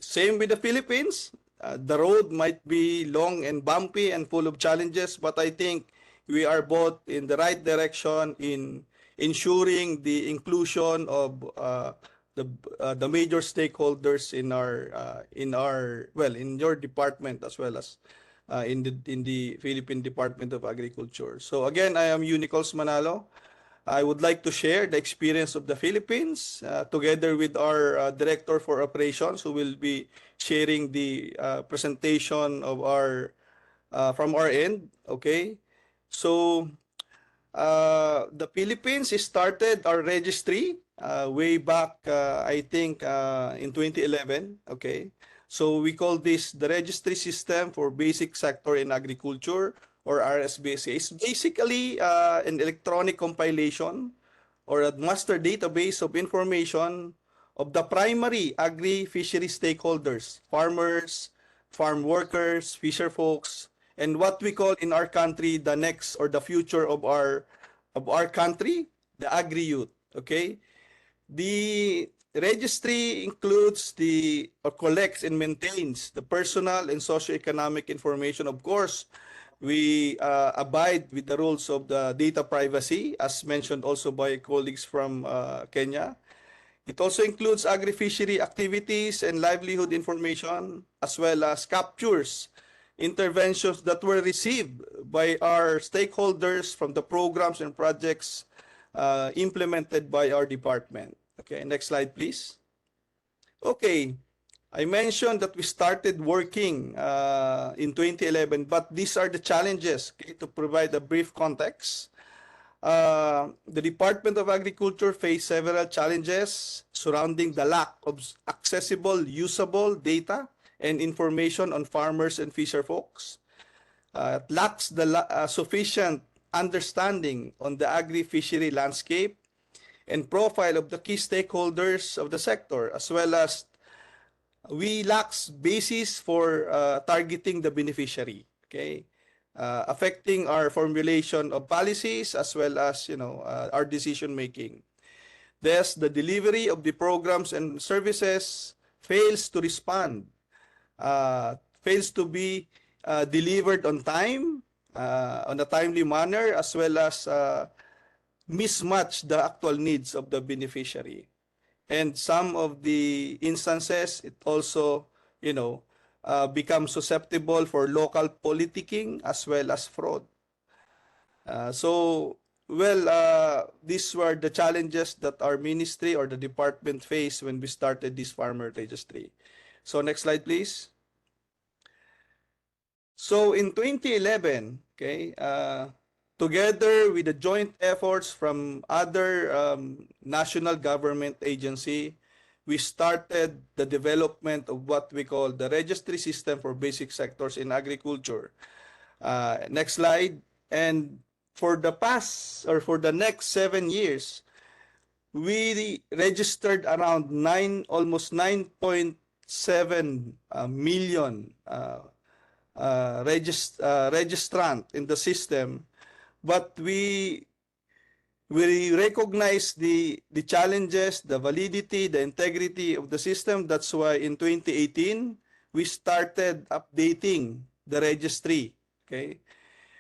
Same with the Philippines. The road might be long and bumpy and full of challenges, but I think we are both in the right direction in ensuring the inclusion of the major stakeholders in in your department, as well as in the Philippine Department of Agriculture. So again, I am Unicols Manalo. I would like to share the experience of the Philippines together with our Director for Operations, who will be sharing the presentation of our from our end. Okay, so the Philippines started our registry way back, I think, in 2011. Okay, so we call this the Registry System for Basic Sector in Agriculture, or RSBSA. It's basically an electronic compilation or a master database of information of the primary agri-fishery stakeholders, farmers, farm workers, fisher folks, and what we call in our country the next or the future of our country, the agri-youth. Okay? The registry includes or collects and maintains the personal and socioeconomic information. Of course, we abide with the rules of the data privacy, as mentioned also by colleagues from Kenya. It also includes agri-fishery activities and livelihood information, as well as captures interventions that were received by our stakeholders from the programs and projects implemented by our department. Okay, next slide, please. Okay, I mentioned that we started working in 2011, but these are the challenges. Okay, to provide a brief context. The Department of Agriculture faced several challenges surrounding the lack of accessible, usable data and information on farmers and fisher folks. It lacks the sufficient understanding on the agri-fishery landscape and profile of the key stakeholders of the sector, as well as we lacks basis for targeting the beneficiary. Okay, affecting our formulation of policies as well as our decision making. Thus, the delivery of the programs and services fails to respond, fails to be delivered on time, on a timely manner, as well as mismatch the actual needs of the beneficiary. And some of the instances, it also, becomes susceptible for local politicking as well as fraud. These were the challenges that our ministry or the department faced when we started this farmer registry. So next slide, please. So in 2011, okay, together with the joint efforts from other national government agency, we started the development of what we call the registry system for basic sectors in agriculture. Next slide. And for the next 7 years, we registered around almost 9.7 million registrant in the system, but we recognize the challenges, the validity, the integrity of the system. That's why in 2018 we started updating the registry. Okay,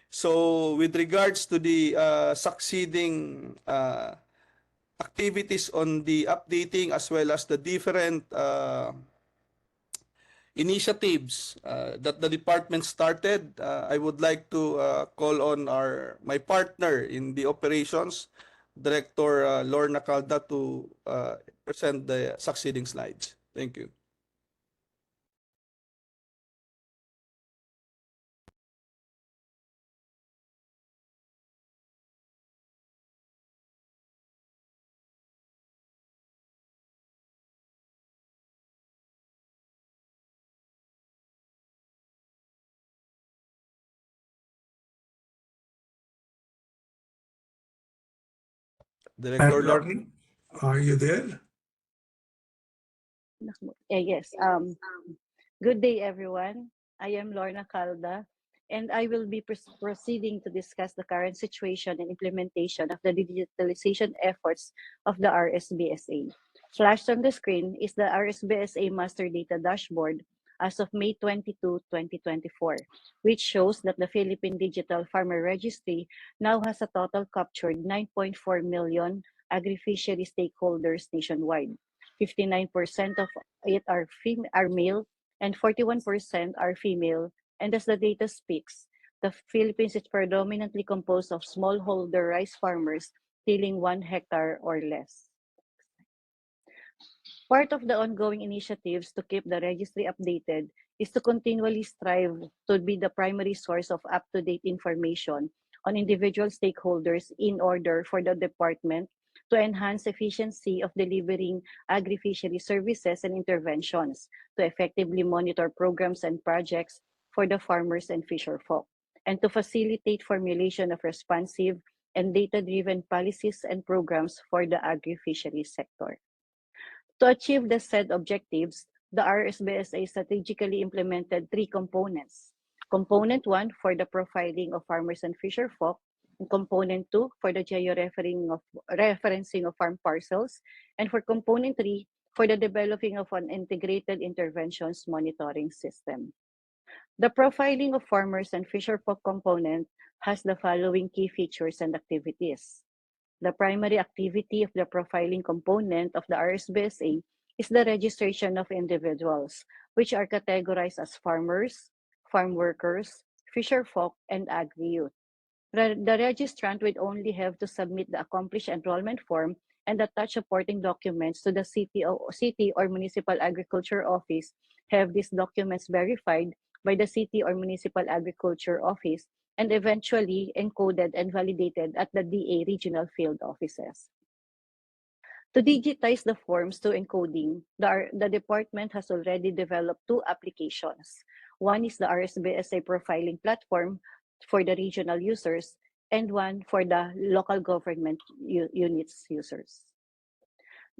so with regards to the succeeding activities on the updating as well as the different initiatives that the department started, I would like to call on my partner in the operations, Director Lorna Calda, to present the succeeding slides. Thank you. Director Lorna. Lorna, are you there? Yes. Good day, everyone. I am Lorna Calda, and I will be proceeding to discuss the current situation and implementation of the digitalization efforts of the RSBSA. Flashed on the screen is the RSBSA Master Data Dashboard as of May 22, 2024, which shows that the Philippine Digital Farmer Registry now has a total captured 9.4 million agri-fishery stakeholders nationwide. 59% of it are male and 41% are female. And as the data speaks, the Philippines is predominantly composed of smallholder rice farmers tilling 1 hectare or less. Part of the ongoing initiatives to keep the registry updated is to continually strive to be the primary source of up-to-date information on individual stakeholders in order for the department to enhance efficiency of delivering agri-fishery services and interventions, to effectively monitor programs and projects for the farmers and fisher folk, and to facilitate formulation of responsive and data-driven policies and programs for the agri-fisheries sector. To achieve the said objectives, the RSBSA strategically implemented three components. Component 1 for the profiling of farmers and fisherfolk, and Component 2 for the referencing of farm parcels, and for Component 3 for the developing of an integrated interventions monitoring system. The profiling of farmers and fisherfolk component has the following key features and activities. The primary activity of the profiling component of the RSBSA is the registration of individuals, which are categorized as farmers, farm workers, fisherfolk, and agri-youth. The registrant would only have to submit the accomplished enrollment form and attach supporting documents to the city or municipal agriculture office, have these documents verified by the city or municipal agriculture office, and eventually encoded and validated at the DA regional field offices. To digitize the forms to encoding, the department has already developed two applications. One is the RSBSA profiling platform for the regional users, and one for the local government units users.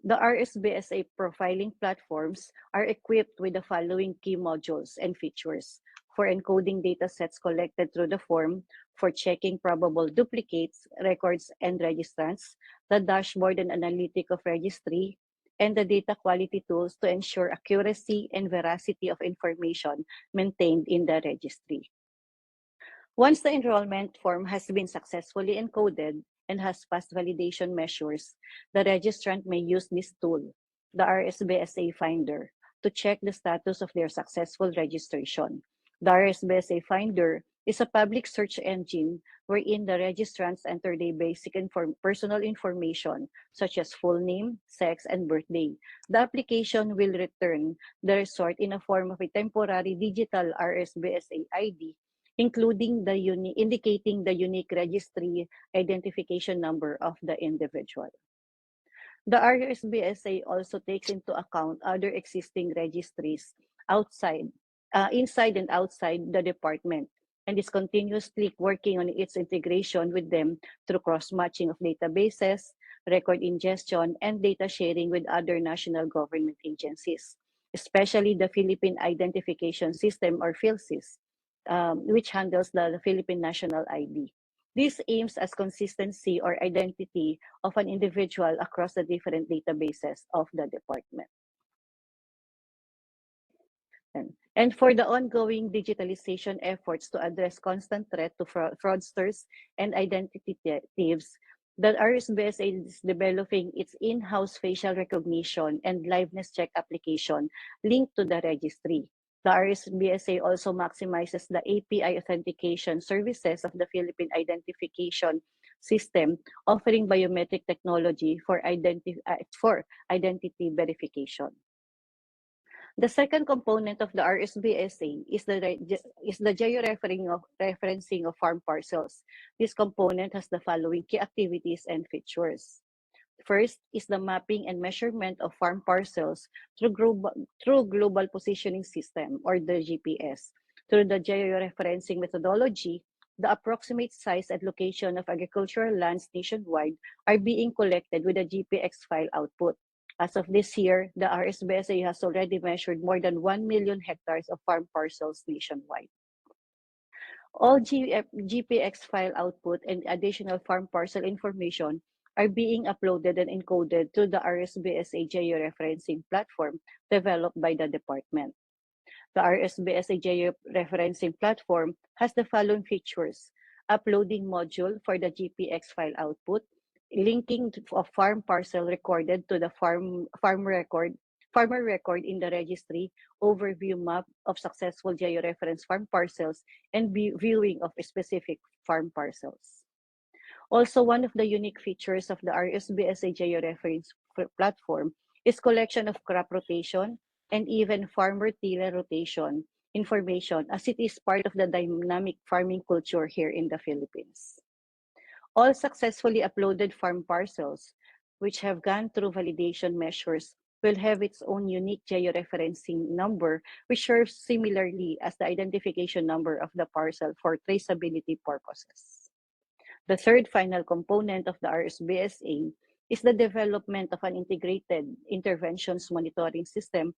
The RSBSA profiling platforms are equipped with the following key modules and features: for encoding data sets collected through the form, for checking probable duplicates, records, and registrants, the dashboard and analytic of registry, and the data quality tools to ensure accuracy and veracity of information maintained in the registry. Once the enrollment form has been successfully encoded and has passed validation measures, the registrant may use this tool, the RSBSA Finder, to check the status of their successful registration. The RSBSA Finder is a public search engine wherein the registrants enter their basic personal information, such as full name, sex, and birthday. The application will return the result in a form of a temporary digital RSBSA ID, including indicating the unique registry identification number of the individual. The RSBSA also takes into account other existing registries inside and outside the department, and is continuously working on its integration with them through cross-matching of databases, record ingestion, and data sharing with other national government agencies, especially the Philippine Identification System, or PhilSys, which handles the Philippine National ID. This aims at consistency or identity of an individual across the different databases of the department. And for the ongoing digitalization efforts to address constant threat to fraudsters and identity thieves, the RSBSA is developing its in-house facial recognition and liveness check application linked to the registry. The RSBSA also maximizes the API authentication services of the Philippine Identification System, offering biometric technology for identity verification. The second component of the RSBSA is the geo-referencing of farm parcels. This component has the following key activities and features. First is the mapping and measurement of farm parcels through Global Positioning System, or the GPS. Through the geo-referencing methodology, the approximate size and location of agricultural lands nationwide are being collected with a GPX file output. As of this year, the RSBSA has already measured more than 1 million hectares of farm parcels nationwide. All GPX file output and additional farm parcel information are being uploaded and encoded to the RSBSA geo-referencing platform developed by the department. The RSBSA geo-referencing platform has the following features: uploading module for the GPX file output, linking a farm parcel recorded to the farmer record in the registry, overview map of successful geo-reference farm parcels, and viewing of specific farm parcels. Also, one of the unique features of the RSBSA geo-reference platform is collection of crop rotation and even farmer tiller rotation information, as it is part of the dynamic farming culture here in the Philippines. All successfully uploaded farm parcels, which have gone through validation measures, will have its own unique geo-referencing number, which serves similarly as the identification number of the parcel for traceability purposes. The third final component of the RSBSA is the development of an integrated interventions monitoring system,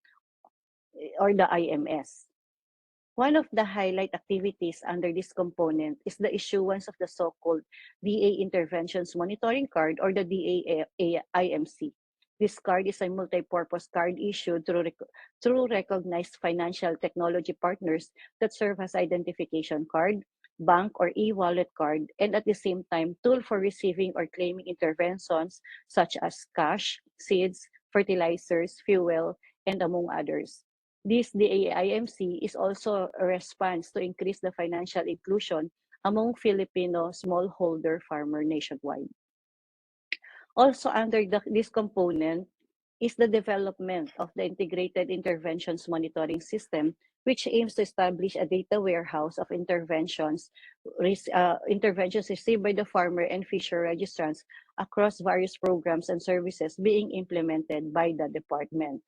or the IMS. One of the highlight activities under this component is the issuance of the so-called DA Interventions Monitoring Card, or the DA-IMC. This card is a multi-purpose card issued through recognized financial technology partners that serve as identification card, bank or e-wallet card, and at the same time, tool for receiving or claiming interventions such as cash, seeds, fertilizers, fuel, and among others. This DAIMC is also a response to increase the financial inclusion among Filipino smallholder farmer nationwide. Also under this component is the development of the integrated interventions monitoring system, which aims to establish a data warehouse of interventions received by the farmer and fisher registrants across various programs and services being implemented by the department.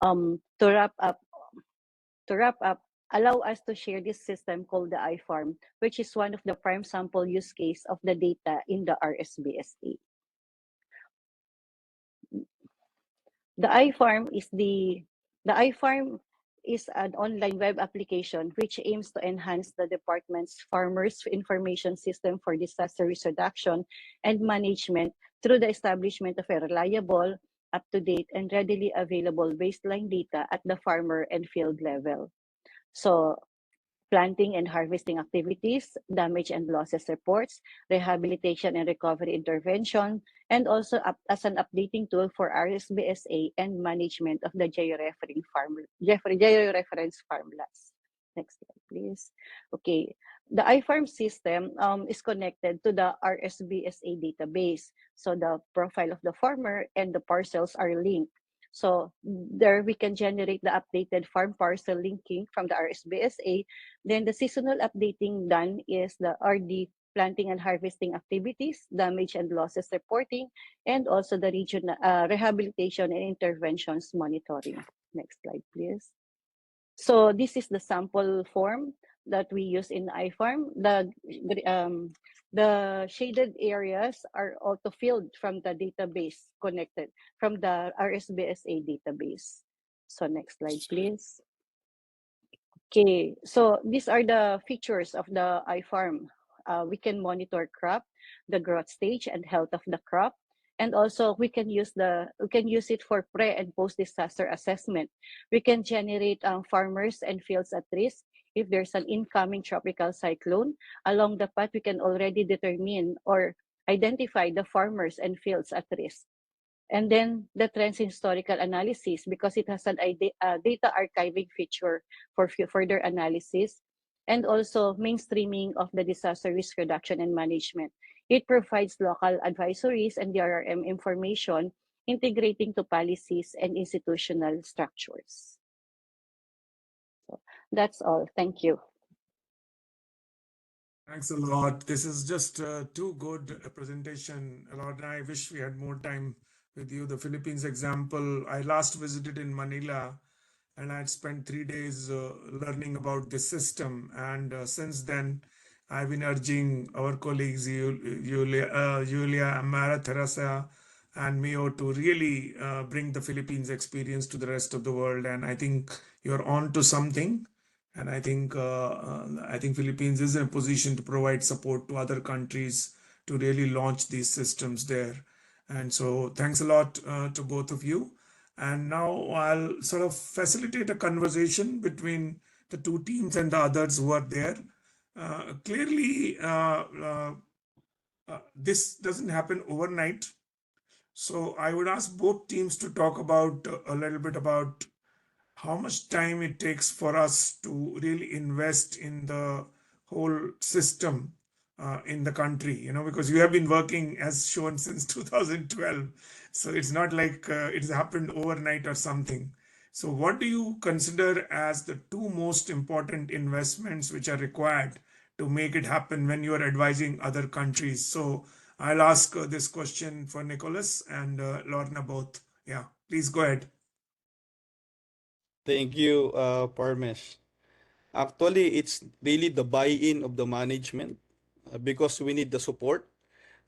To wrap up, allow us to share this system called the iFarm, which is one of the prime sample use case of the data in the RSBSA. The iFarm is an online web application which aims to enhance the department's farmers information system for disaster risk reduction and management through the establishment of a reliable, up-to-date, and readily available baseline data at the farmer and field level. So planting and harvesting activities, damage and losses reports, rehabilitation and recovery intervention, and also as an updating tool for RSBSA and management of the geo-reference farmlands. Next slide, please. Okay, the iFarm system is connected to the RSBSA database. So the profile of the farmer and the parcels are linked. So there we can generate the updated farm parcel linking from the RSBSA. Then the seasonal updating done is the RD planting and harvesting activities, damage and losses reporting, and also the regional rehabilitation and interventions monitoring. Next slide, please. So this is the sample form that we use in iFarm. The shaded areas are auto-filled from the database connected from the RSBSA database. So next slide, please. Okay, so these are the features of the iFarm. We can monitor crop, the growth stage and health of the crop, and also we can use it for pre and post disaster assessment. We can generate farmers and fields at risk. If there's an incoming tropical cyclone along the path, we can already determine or identify the farmers and fields at risk. And then the trends in historical analysis, because it has an data archiving feature for further analysis, and also mainstreaming of the disaster risk reduction and management. It provides local advisories and DRRM information, integrating to policies and institutional structures. So that's all. Thank you. Thanks a lot. This is just too good a presentation, Lorna. I wish we had more time with you. The Philippines example, I last visited in Manila and I had spent 3 days learning about this system. And since then, I've been urging our colleagues, Julia, Amara, Teresa, and Mio to really bring the Philippines experience to the rest of the world. And I think you're on to something. And I think Philippines is in a position to provide support to other countries to really launch these systems there. And so thanks a lot to both of you. And now I'll sort of facilitate a conversation between the two teams and the others who are there. Clearly, this doesn't happen overnight. So I would ask both teams to talk about a little bit about how much time it takes for us to really invest in the whole system in the country, because you have been working as shown since 2012. So it's not like it's happened overnight or something. So what do you consider as the two most important investments which are required to make it happen when you are advising other countries? So I'll ask this question for Nicholas and Lorna both. Yeah, please go ahead. Thank you, Parmesh. Actually, it's really the buy-in of the management. because we need the support,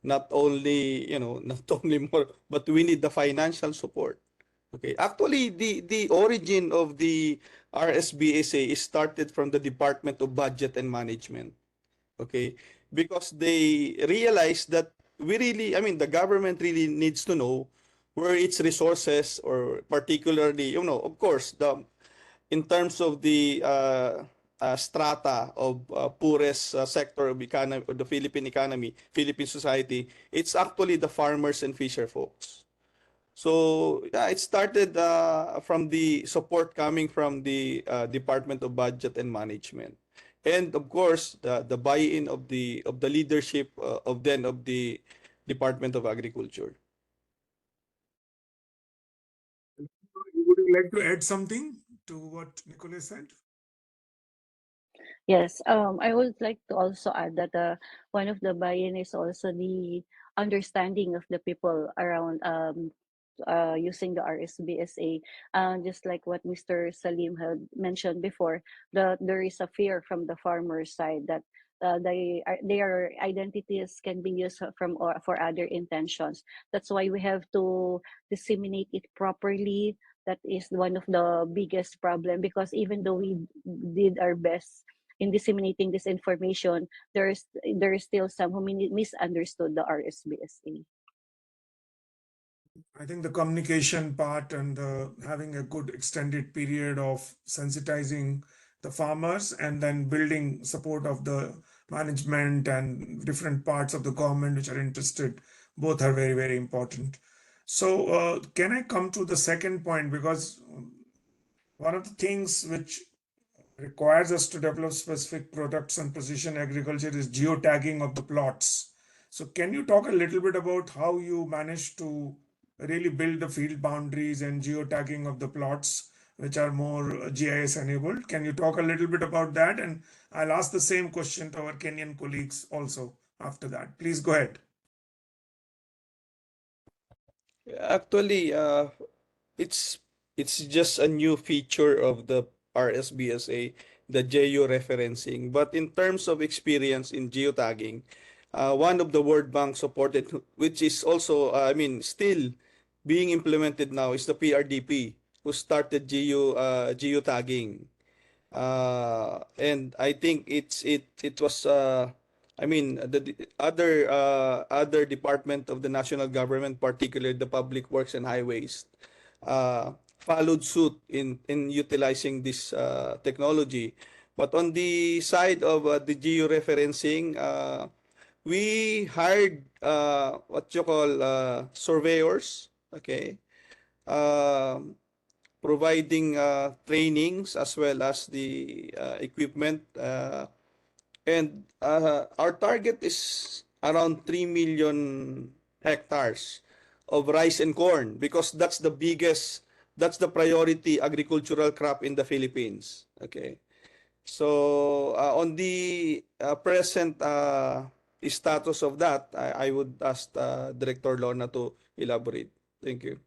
not only, not only more, but we need the financial support. Okay. Actually, the origin of the RSBSA is started from the Department of Budget and Management. Okay. Because they realized that the government really needs to know where its resources, or particularly, of course, in terms of the strata of poorest sector of the Philippine economy, Philippine society, it's actually the farmers and fisher folks. So yeah, it started from the support coming from the Department of Budget and Management, and of course the buy-in of the leadership of the Department of Agriculture. Would you like to add something to what Nicholas said? Yes, I would like to also add that one of the buy-in is also the understanding of the people around using the RSBSA. Just like what Mr. Salim had mentioned before, there is a fear from the farmer side that their identities can be used from or for other intentions. That's why we have to disseminate it properly. That is one of the biggest problem, because even though we did our best in disseminating this information, there is still some who misunderstood the RSBSA. I think the communication part and having a good extended period of sensitizing the farmers and then building support of the management and different parts of the government which are interested, both are very, very important. So, can I come to the second point? Because one of the things which requires us to develop specific products and precision agriculture is geo-tagging of the plots. So can you talk a little bit about how you managed to really build the field boundaries and geo-tagging of the plots, which are more GIS enabled? Can you talk a little bit about that? And I'll ask the same question to our Kenyan colleagues also after that. Please go ahead. Actually, it's it's just a new feature of the RSBSA, the geo-referencing. But in terms of experience in geotagging, one of the World Bank supported, which is also, still being implemented now, is the PRDP, who started geotagging. And I think it was other department of the national government, particularly the Public Works and Highways, followed suit in utilizing this technology. But on the side of the georeferencing, we hired what you call surveyors, okay, um, providing trainings as well as the equipment. And our target is around 3 million hectares of rice and corn, because that's the priority agricultural crop in the Philippines. Okay. So on the present status of that, I would ask Director Lorna to elaborate. Thank you.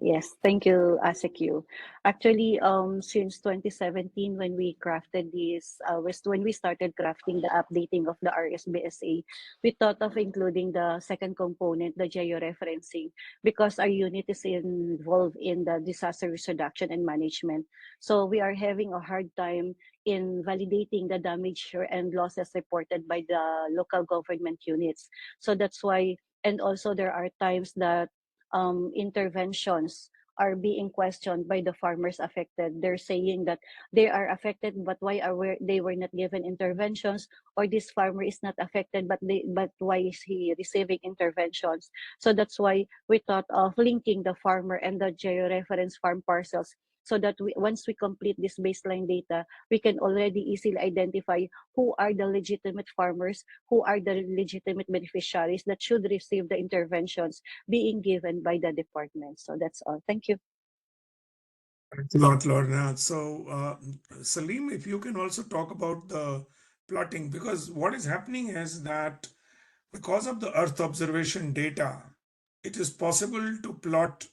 Yes, thank you, ASEQ. Actually, since 2017, when we crafted this, when we started crafting the updating of the RSBSA, we thought of including the second component, the georeferencing, because our unit is involved in the disaster risk reduction and management. So we are having a hard time in validating the damage and losses reported by the local government units. So that's why, and also there are times that interventions are being questioned by the farmers affected. They're saying that they are affected, but why they were not given interventions? Or this farmer is not affected, but why is he receiving interventions? So that's why we thought of linking the farmer and the georeference farm parcels, so that once we complete this baseline data, we can already easily identify who are the legitimate farmers, who are the legitimate beneficiaries that should receive the interventions being given by the department. So that's all. Thank you. Thanks a lot, Lorna. So, Salim, if you can also talk about the plotting, because what is happening is that because of the Earth observation data, it is possible to plot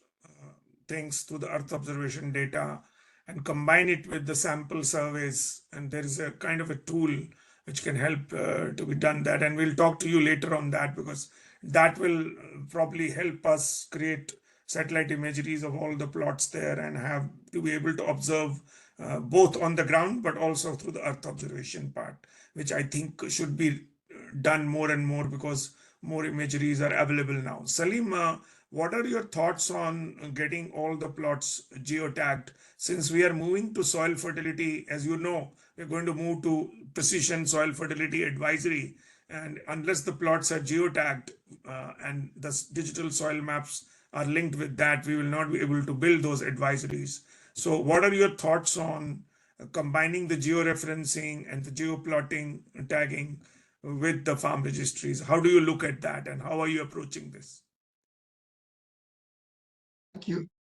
things through the Earth observation data and combine it with the sample surveys. And there is a kind of a tool which can help to be done that. And we'll talk to you later on that, because that will probably help us create satellite imageries of all the plots there and have to be able to observe both on the ground, but also through the Earth observation part, which I think should be done more and more because more imageries are available now. Salim, what are your thoughts on getting all the plots geotagged? Since we are moving to soil fertility, as you know, we're going to move to precision soil fertility advisory. And unless the plots are geotagged and the digital soil maps are linked with that, we will not be able to build those advisories. So what are your thoughts on combining the georeferencing and the geoplotting tagging with the farm registries? How do you look at that, and how are you approaching this?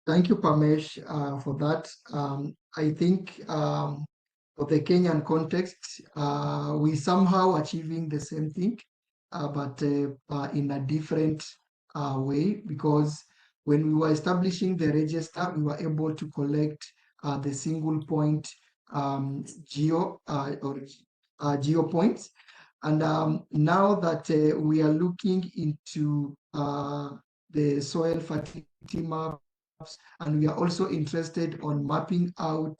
Thank you, Pamesh, for that. I think for the Kenyan context, we somehow achieving the same thing, but in a different way, because when we were establishing the register, we were able to collect the single point geo points. And now that we are looking into the soil fertility maps, and we are also interested on mapping out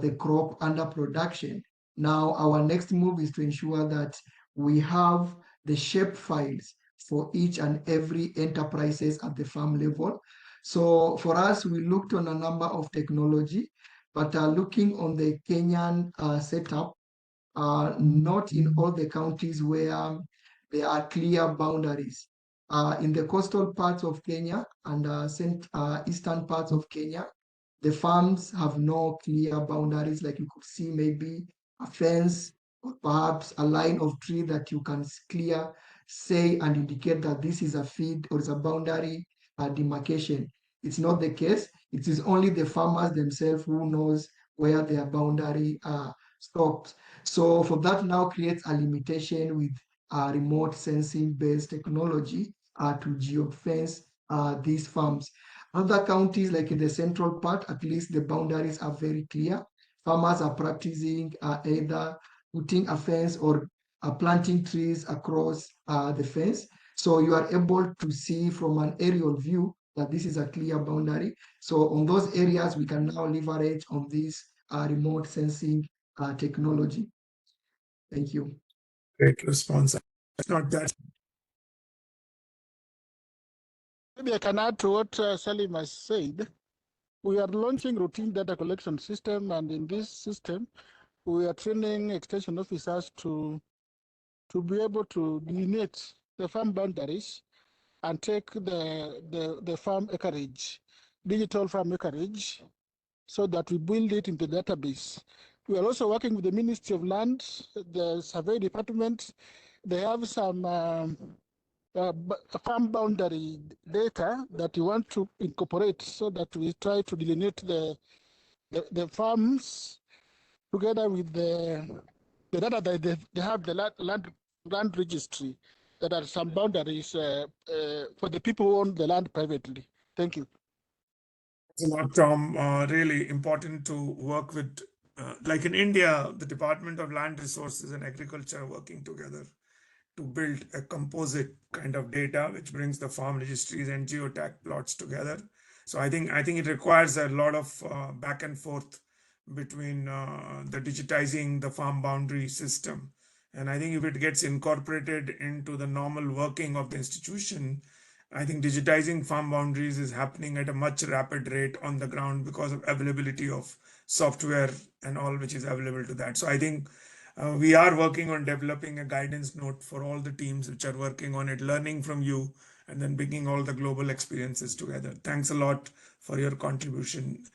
the crop under production. Now, our next move is to ensure that we have the shape files for each and every enterprises at the farm level. So for us, we looked on a number of technology, but looking on the Kenyan setup, not in all the counties where there are clear boundaries. In the coastal parts of Kenya and eastern parts of Kenya, the farms have no clear boundaries, like you could see maybe a fence or perhaps a line of tree that you can clear, say, and indicate that this is a feed or is a boundary demarcation. It's not the case. It is only the farmers themselves who knows where their boundary stops. So for that now creates a limitation with remote sensing based technology to geofence these farms. Other counties, like in the central part, at least the boundaries are very clear. Farmers are practicing either putting a fence or planting trees across the fence. So you are able to see from an aerial view that this is a clear boundary. So on those areas, we can now leverage on this remote sensing technology. Thank you. Great response. It's not that. Maybe I can add to what Salim has said. We are launching routine data collection system, and in this system, we are training extension officers to be able to delineate the farm boundaries and take the farm acreage, digital farm acreage, so that we build it in the database. We are also working with the Ministry of Land, the Survey Department. They have some farm boundary data that we want to incorporate so that we try to delineate the farms together with the data that they have, the land registry, that are some boundaries for the people who own the land privately. Thank you. It's a lot, Tom. Really important to work with, like in India, the Department of Land Resources and Agriculture are working together to build a composite kind of data which brings the farm registries and geotag plots together. So I think it requires a lot of back and forth between the digitizing the farm boundary system. And I think if it gets incorporated into the normal working of the institution, I think digitizing farm boundaries is happening at a much rapid rate on the ground because of availability of software and all which is available to that. So I think we are working on developing a guidance note for all the teams which are working on it, learning from you, and then bringing all the global experiences together. Thanks a lot for your contribution.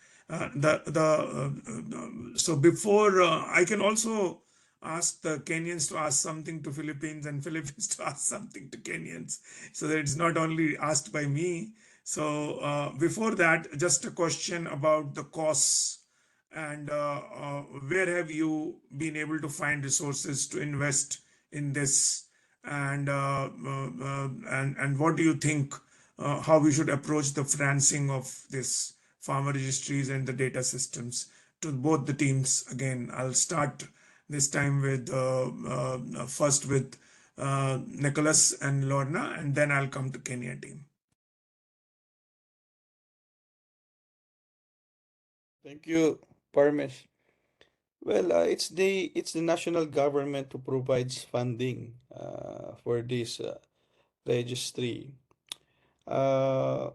So before I can also ask the Kenyans to ask something to Philippines and Philippines to ask something to Kenyans, so that it's not only asked by me. So before that, just a question about the costs and where have you been able to find resources to invest in this, and what do you think how we should approach the financing of this farmer registries and the data systems to both the teams? Again, I'll start this time with first with Nicholas and Lorna, and then I'll come to Kenya team. Thank you, Parmesh. Well, it's the national government who provides funding for this registry. Uh,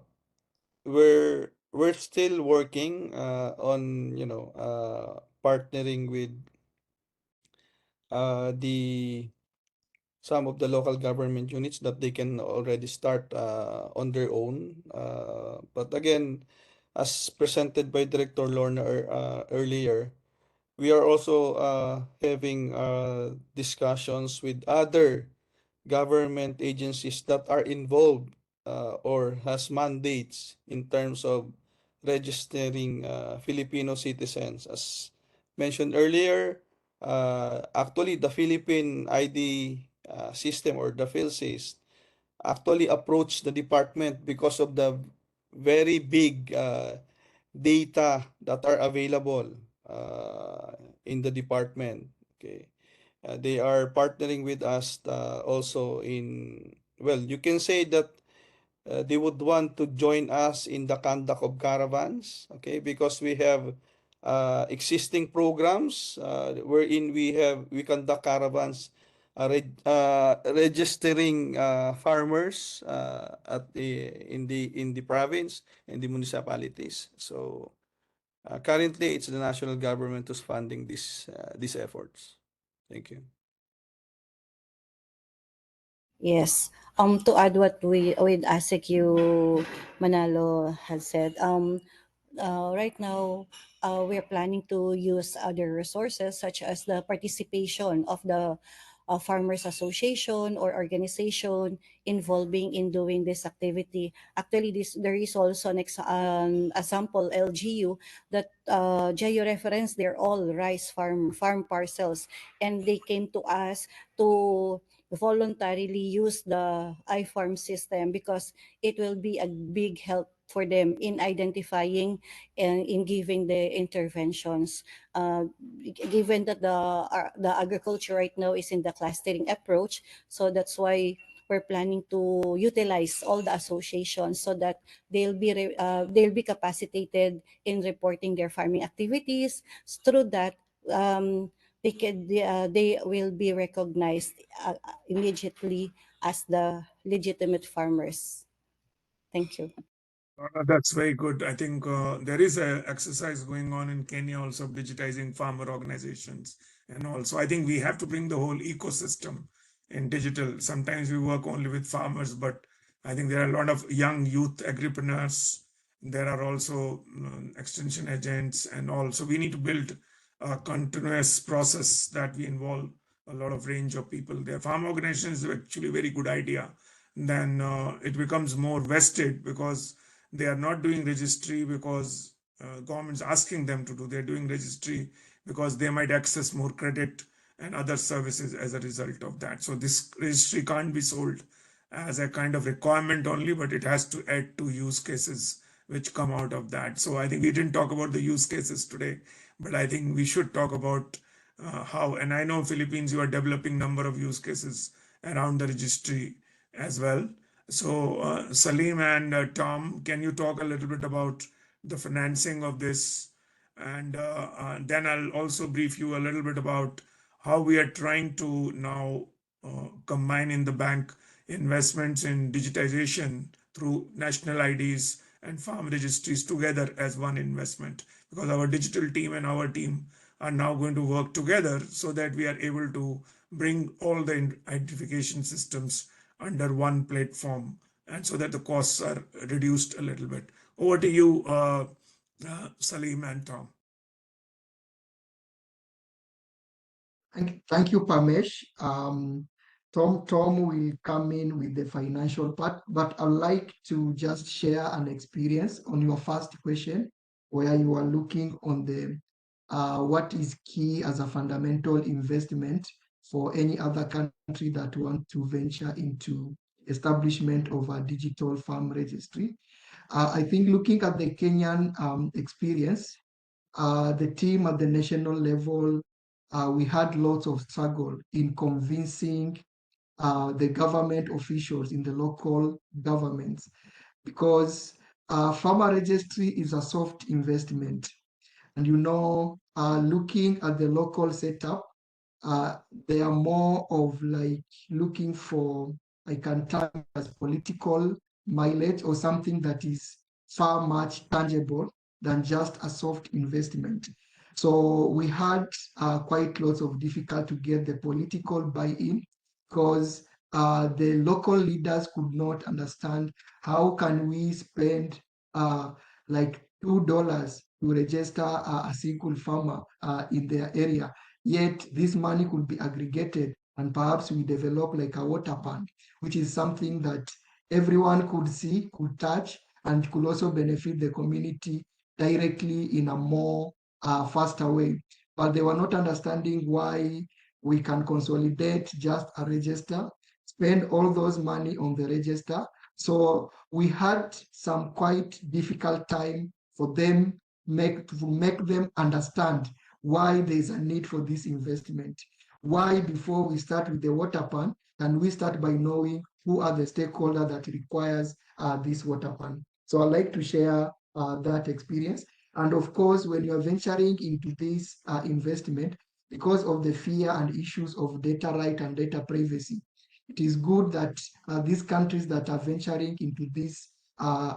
we're still working on partnering with the some of the local government units that they can already start on their own. But again, as presented by Director Lorna earlier, we are also having discussions with other government agencies that are involved or has mandates in terms of registering Filipino citizens. As mentioned earlier, actually the Philippine ID system or the PhilSys actually approached the department because of the very big data that are available in the department. Okay. They are partnering with us also in, well, you can say that they would want to join us in the conduct of caravans, okay, because we have existing programs wherein we conduct caravans registering farmers in the province and the municipalities. So currently it's the national government who's funding these efforts. Thank you. Yes. To add what we with ASECU Manalo has said, right now we're planning to use other resources such as the participation of the farmers association or organization involving in doing this activity. Actually, there is also a sample LGU that geo-reference. They're all rice farm parcels, and they came to us to voluntarily use the iFarm system because it will be a big help for them in identifying and in giving the interventions. Given that the agriculture right now is in the clustering approach, so that's why we're planning to utilize all the associations so that they'll be capacitated in reporting their farming activities. Through that, they will be recognized immediately as the legitimate farmers. Thank you. That's very good. I think there is a exercise going on in Kenya also of digitizing farmer organizations. And also, I think we have to bring the whole ecosystem in digital. Sometimes we work only with farmers, but I think there are a lot of young youth agripreneurs. There are also extension agents and all. So we need to build a continuous process that we involve a lot of range of people. Their farm organization is actually a very good idea. Then it becomes more vested because they are not doing registry because government's asking them to do. They're doing registry because they might access more credit and other services as a result of that. So this registry can't be sold as a kind of requirement only, but it has to add to use cases which come out of that. So I think we didn't talk about the use cases today, but I think we should talk about how, and I know Philippines, you are developing number of use cases around the registry as well. So Salim and Tom, can you talk a little bit about the financing of this? And then I'll also brief you a little bit about how we are trying to now combine in the bank investments in digitization through national IDs and farm registries together as one investment, because our digital team and our team are now going to work together so that we are able to bring all the identification systems under one platform, and so that the costs are reduced a little bit. Over to you, Salim and Tom. Thank you, Pamesh. Tom will come in with the financial part, but I'd like to just share an experience on your first question, where you are looking on the what is key as a fundamental investment for any other country that want to venture into establishment of a digital farm registry. I think looking at the Kenyan experience, the team at the national level we had lots of struggle in convincing the government officials in the local governments, because farmer registry is a soft investment. And looking at the local setup, they are more of like looking for, I can tag it as political mileage or something that is far much tangible than just a soft investment. So we had quite lots of difficulty to get the political buy-in, because the local leaders could not understand how can we spend like $2 to register a single farmer in their area, yet this money could be aggregated and perhaps we develop like a water bank, which is something that everyone could see, could touch, and could also benefit the community directly in a more faster way. But they were not understanding why we can consolidate just a register, spend all those money on the register. So we had some quite difficult time for them to make them understand why there's a need for this investment. Why, before we start with the water pan, can we start by knowing who are the stakeholders that requires this water pan? So I'd like to share that experience. And of course, when you're venturing into this investment, because of the fear and issues of data right and data privacy, it is good that these countries that are venturing into this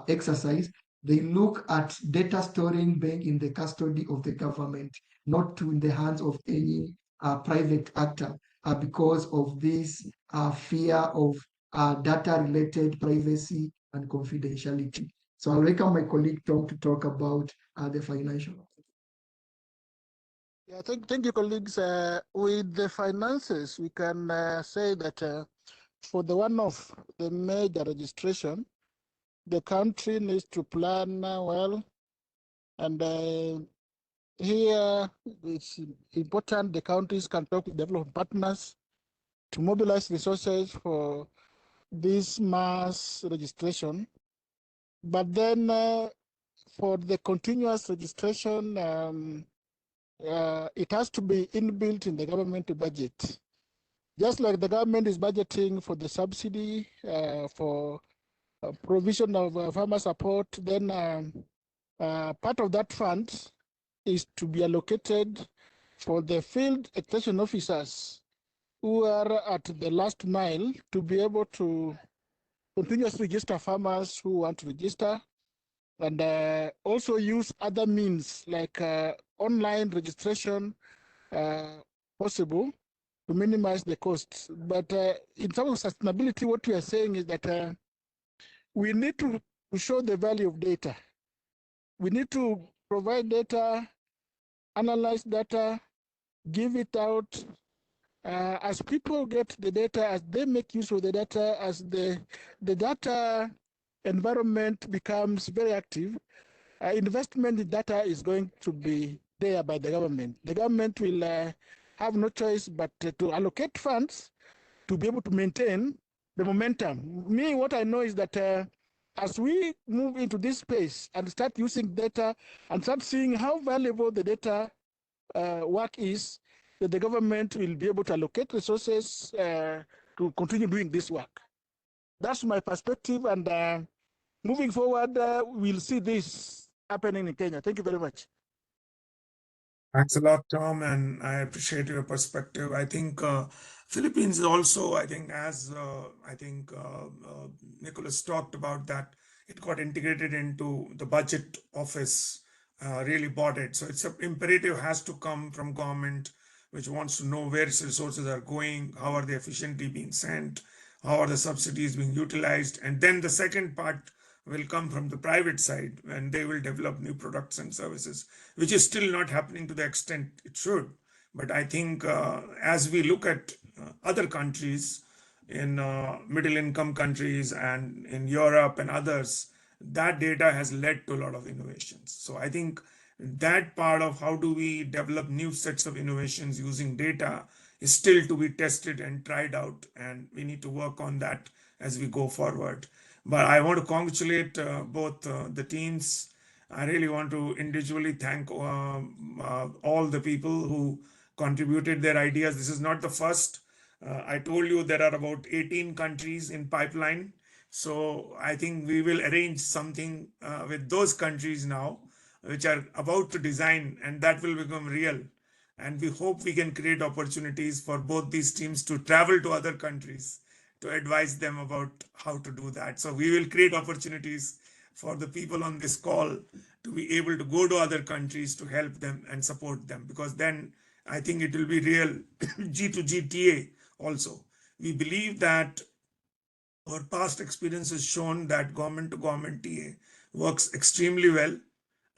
exercise, they look at data storing being in the custody of the government, not in the hands of any private actor, because of this fear of data-related privacy and confidentiality. So I'll welcome my colleague Tom to talk about the financial. Yeah, thank you, colleagues. With the finances, we can say that for the one-off, the major registration, the country needs to plan well. And here, it's important the countries can talk with development partners to mobilize resources for this mass registration. But then for the continuous registration, it has to be inbuilt in the government budget. Just like the government is budgeting for the subsidy for provision of farmer support, then part of that fund is to be allocated for the field extension officers who are at the last mile to be able to continuously register farmers who want to register, and also use other means like online registration possible to minimize the costs. But in terms of sustainability, what we are saying is that we need to show the value of data. We need to provide data, analyze data, give it out. As people get the data, as they make use of the data, as the data environment becomes very active, investment in data is going to be there by the government. The government will have no choice but to allocate funds to be able to maintain the momentum. Me, what I know is that as we move into this space and start using data and start seeing how valuable the data work is, that the government will be able to allocate resources to continue doing this work. That's my perspective, and moving forward, we'll see this happening in Kenya. Thank you very much. Thanks a lot, Tom, and I appreciate your perspective. I think Philippines is also, I think, as Nicholas talked about that, it got integrated into the budget office, really bought it. So it's an imperative has to come from government, which wants to know where its resources are going, how are they efficiently being sent, how are the subsidies being utilized, and then the second part will come from the private side, and they will develop new products and services, which is still not happening to the extent it should. But I think as we look at other countries in middle income countries and in Europe and others, that data has led to a lot of innovations. So I think that part of how do we develop new sets of innovations using data is still to be tested and tried out, and we need to work on that as we go forward. But I want to congratulate both the teams. I really want to individually thank all the people who contributed their ideas. This is not the first. I told you there are about 18 countries in pipeline. So I think we will arrange something with those countries now, which are about to design, and that will become real. And we hope we can create opportunities for both these teams to travel to other countries to advise them about how to do that. So we will create opportunities for the people on this call to be able to go to other countries to help them and support them, because then I think it will be real G2G TA also. We believe that our past experience has shown that government to government TA works extremely well,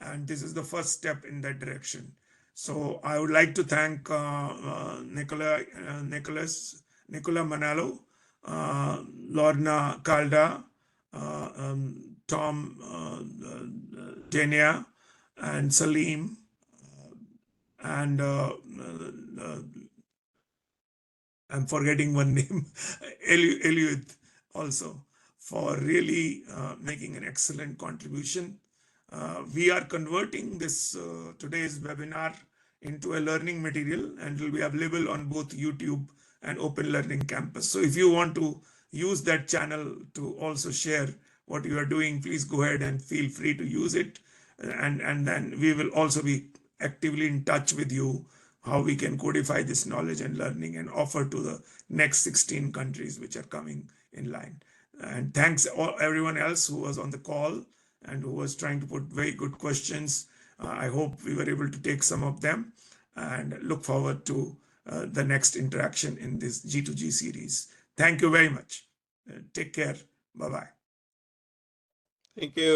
and this is the first step in that direction. So I would like to thank Nicola Manalo, Lorna Calda, Tom Denia, and Salim, and I'm forgetting one name, Eliud, also, for really making an excellent contribution. We are converting this today's webinar into a learning material, and it will be available on both YouTube and Open Learning Campus. So if you want to use that channel to also share what you are doing, please go ahead and feel free to use it. And then we will also be actively in touch with you how we can codify this knowledge and learning and offer to the next 16 countries which are coming in line. And thanks everyone else who was on the call and who was trying to put very good questions. I hope we were able to take some of them, and look forward to the next interaction in this G2G series. Thank you very much. Take care. Bye-bye. Thank you.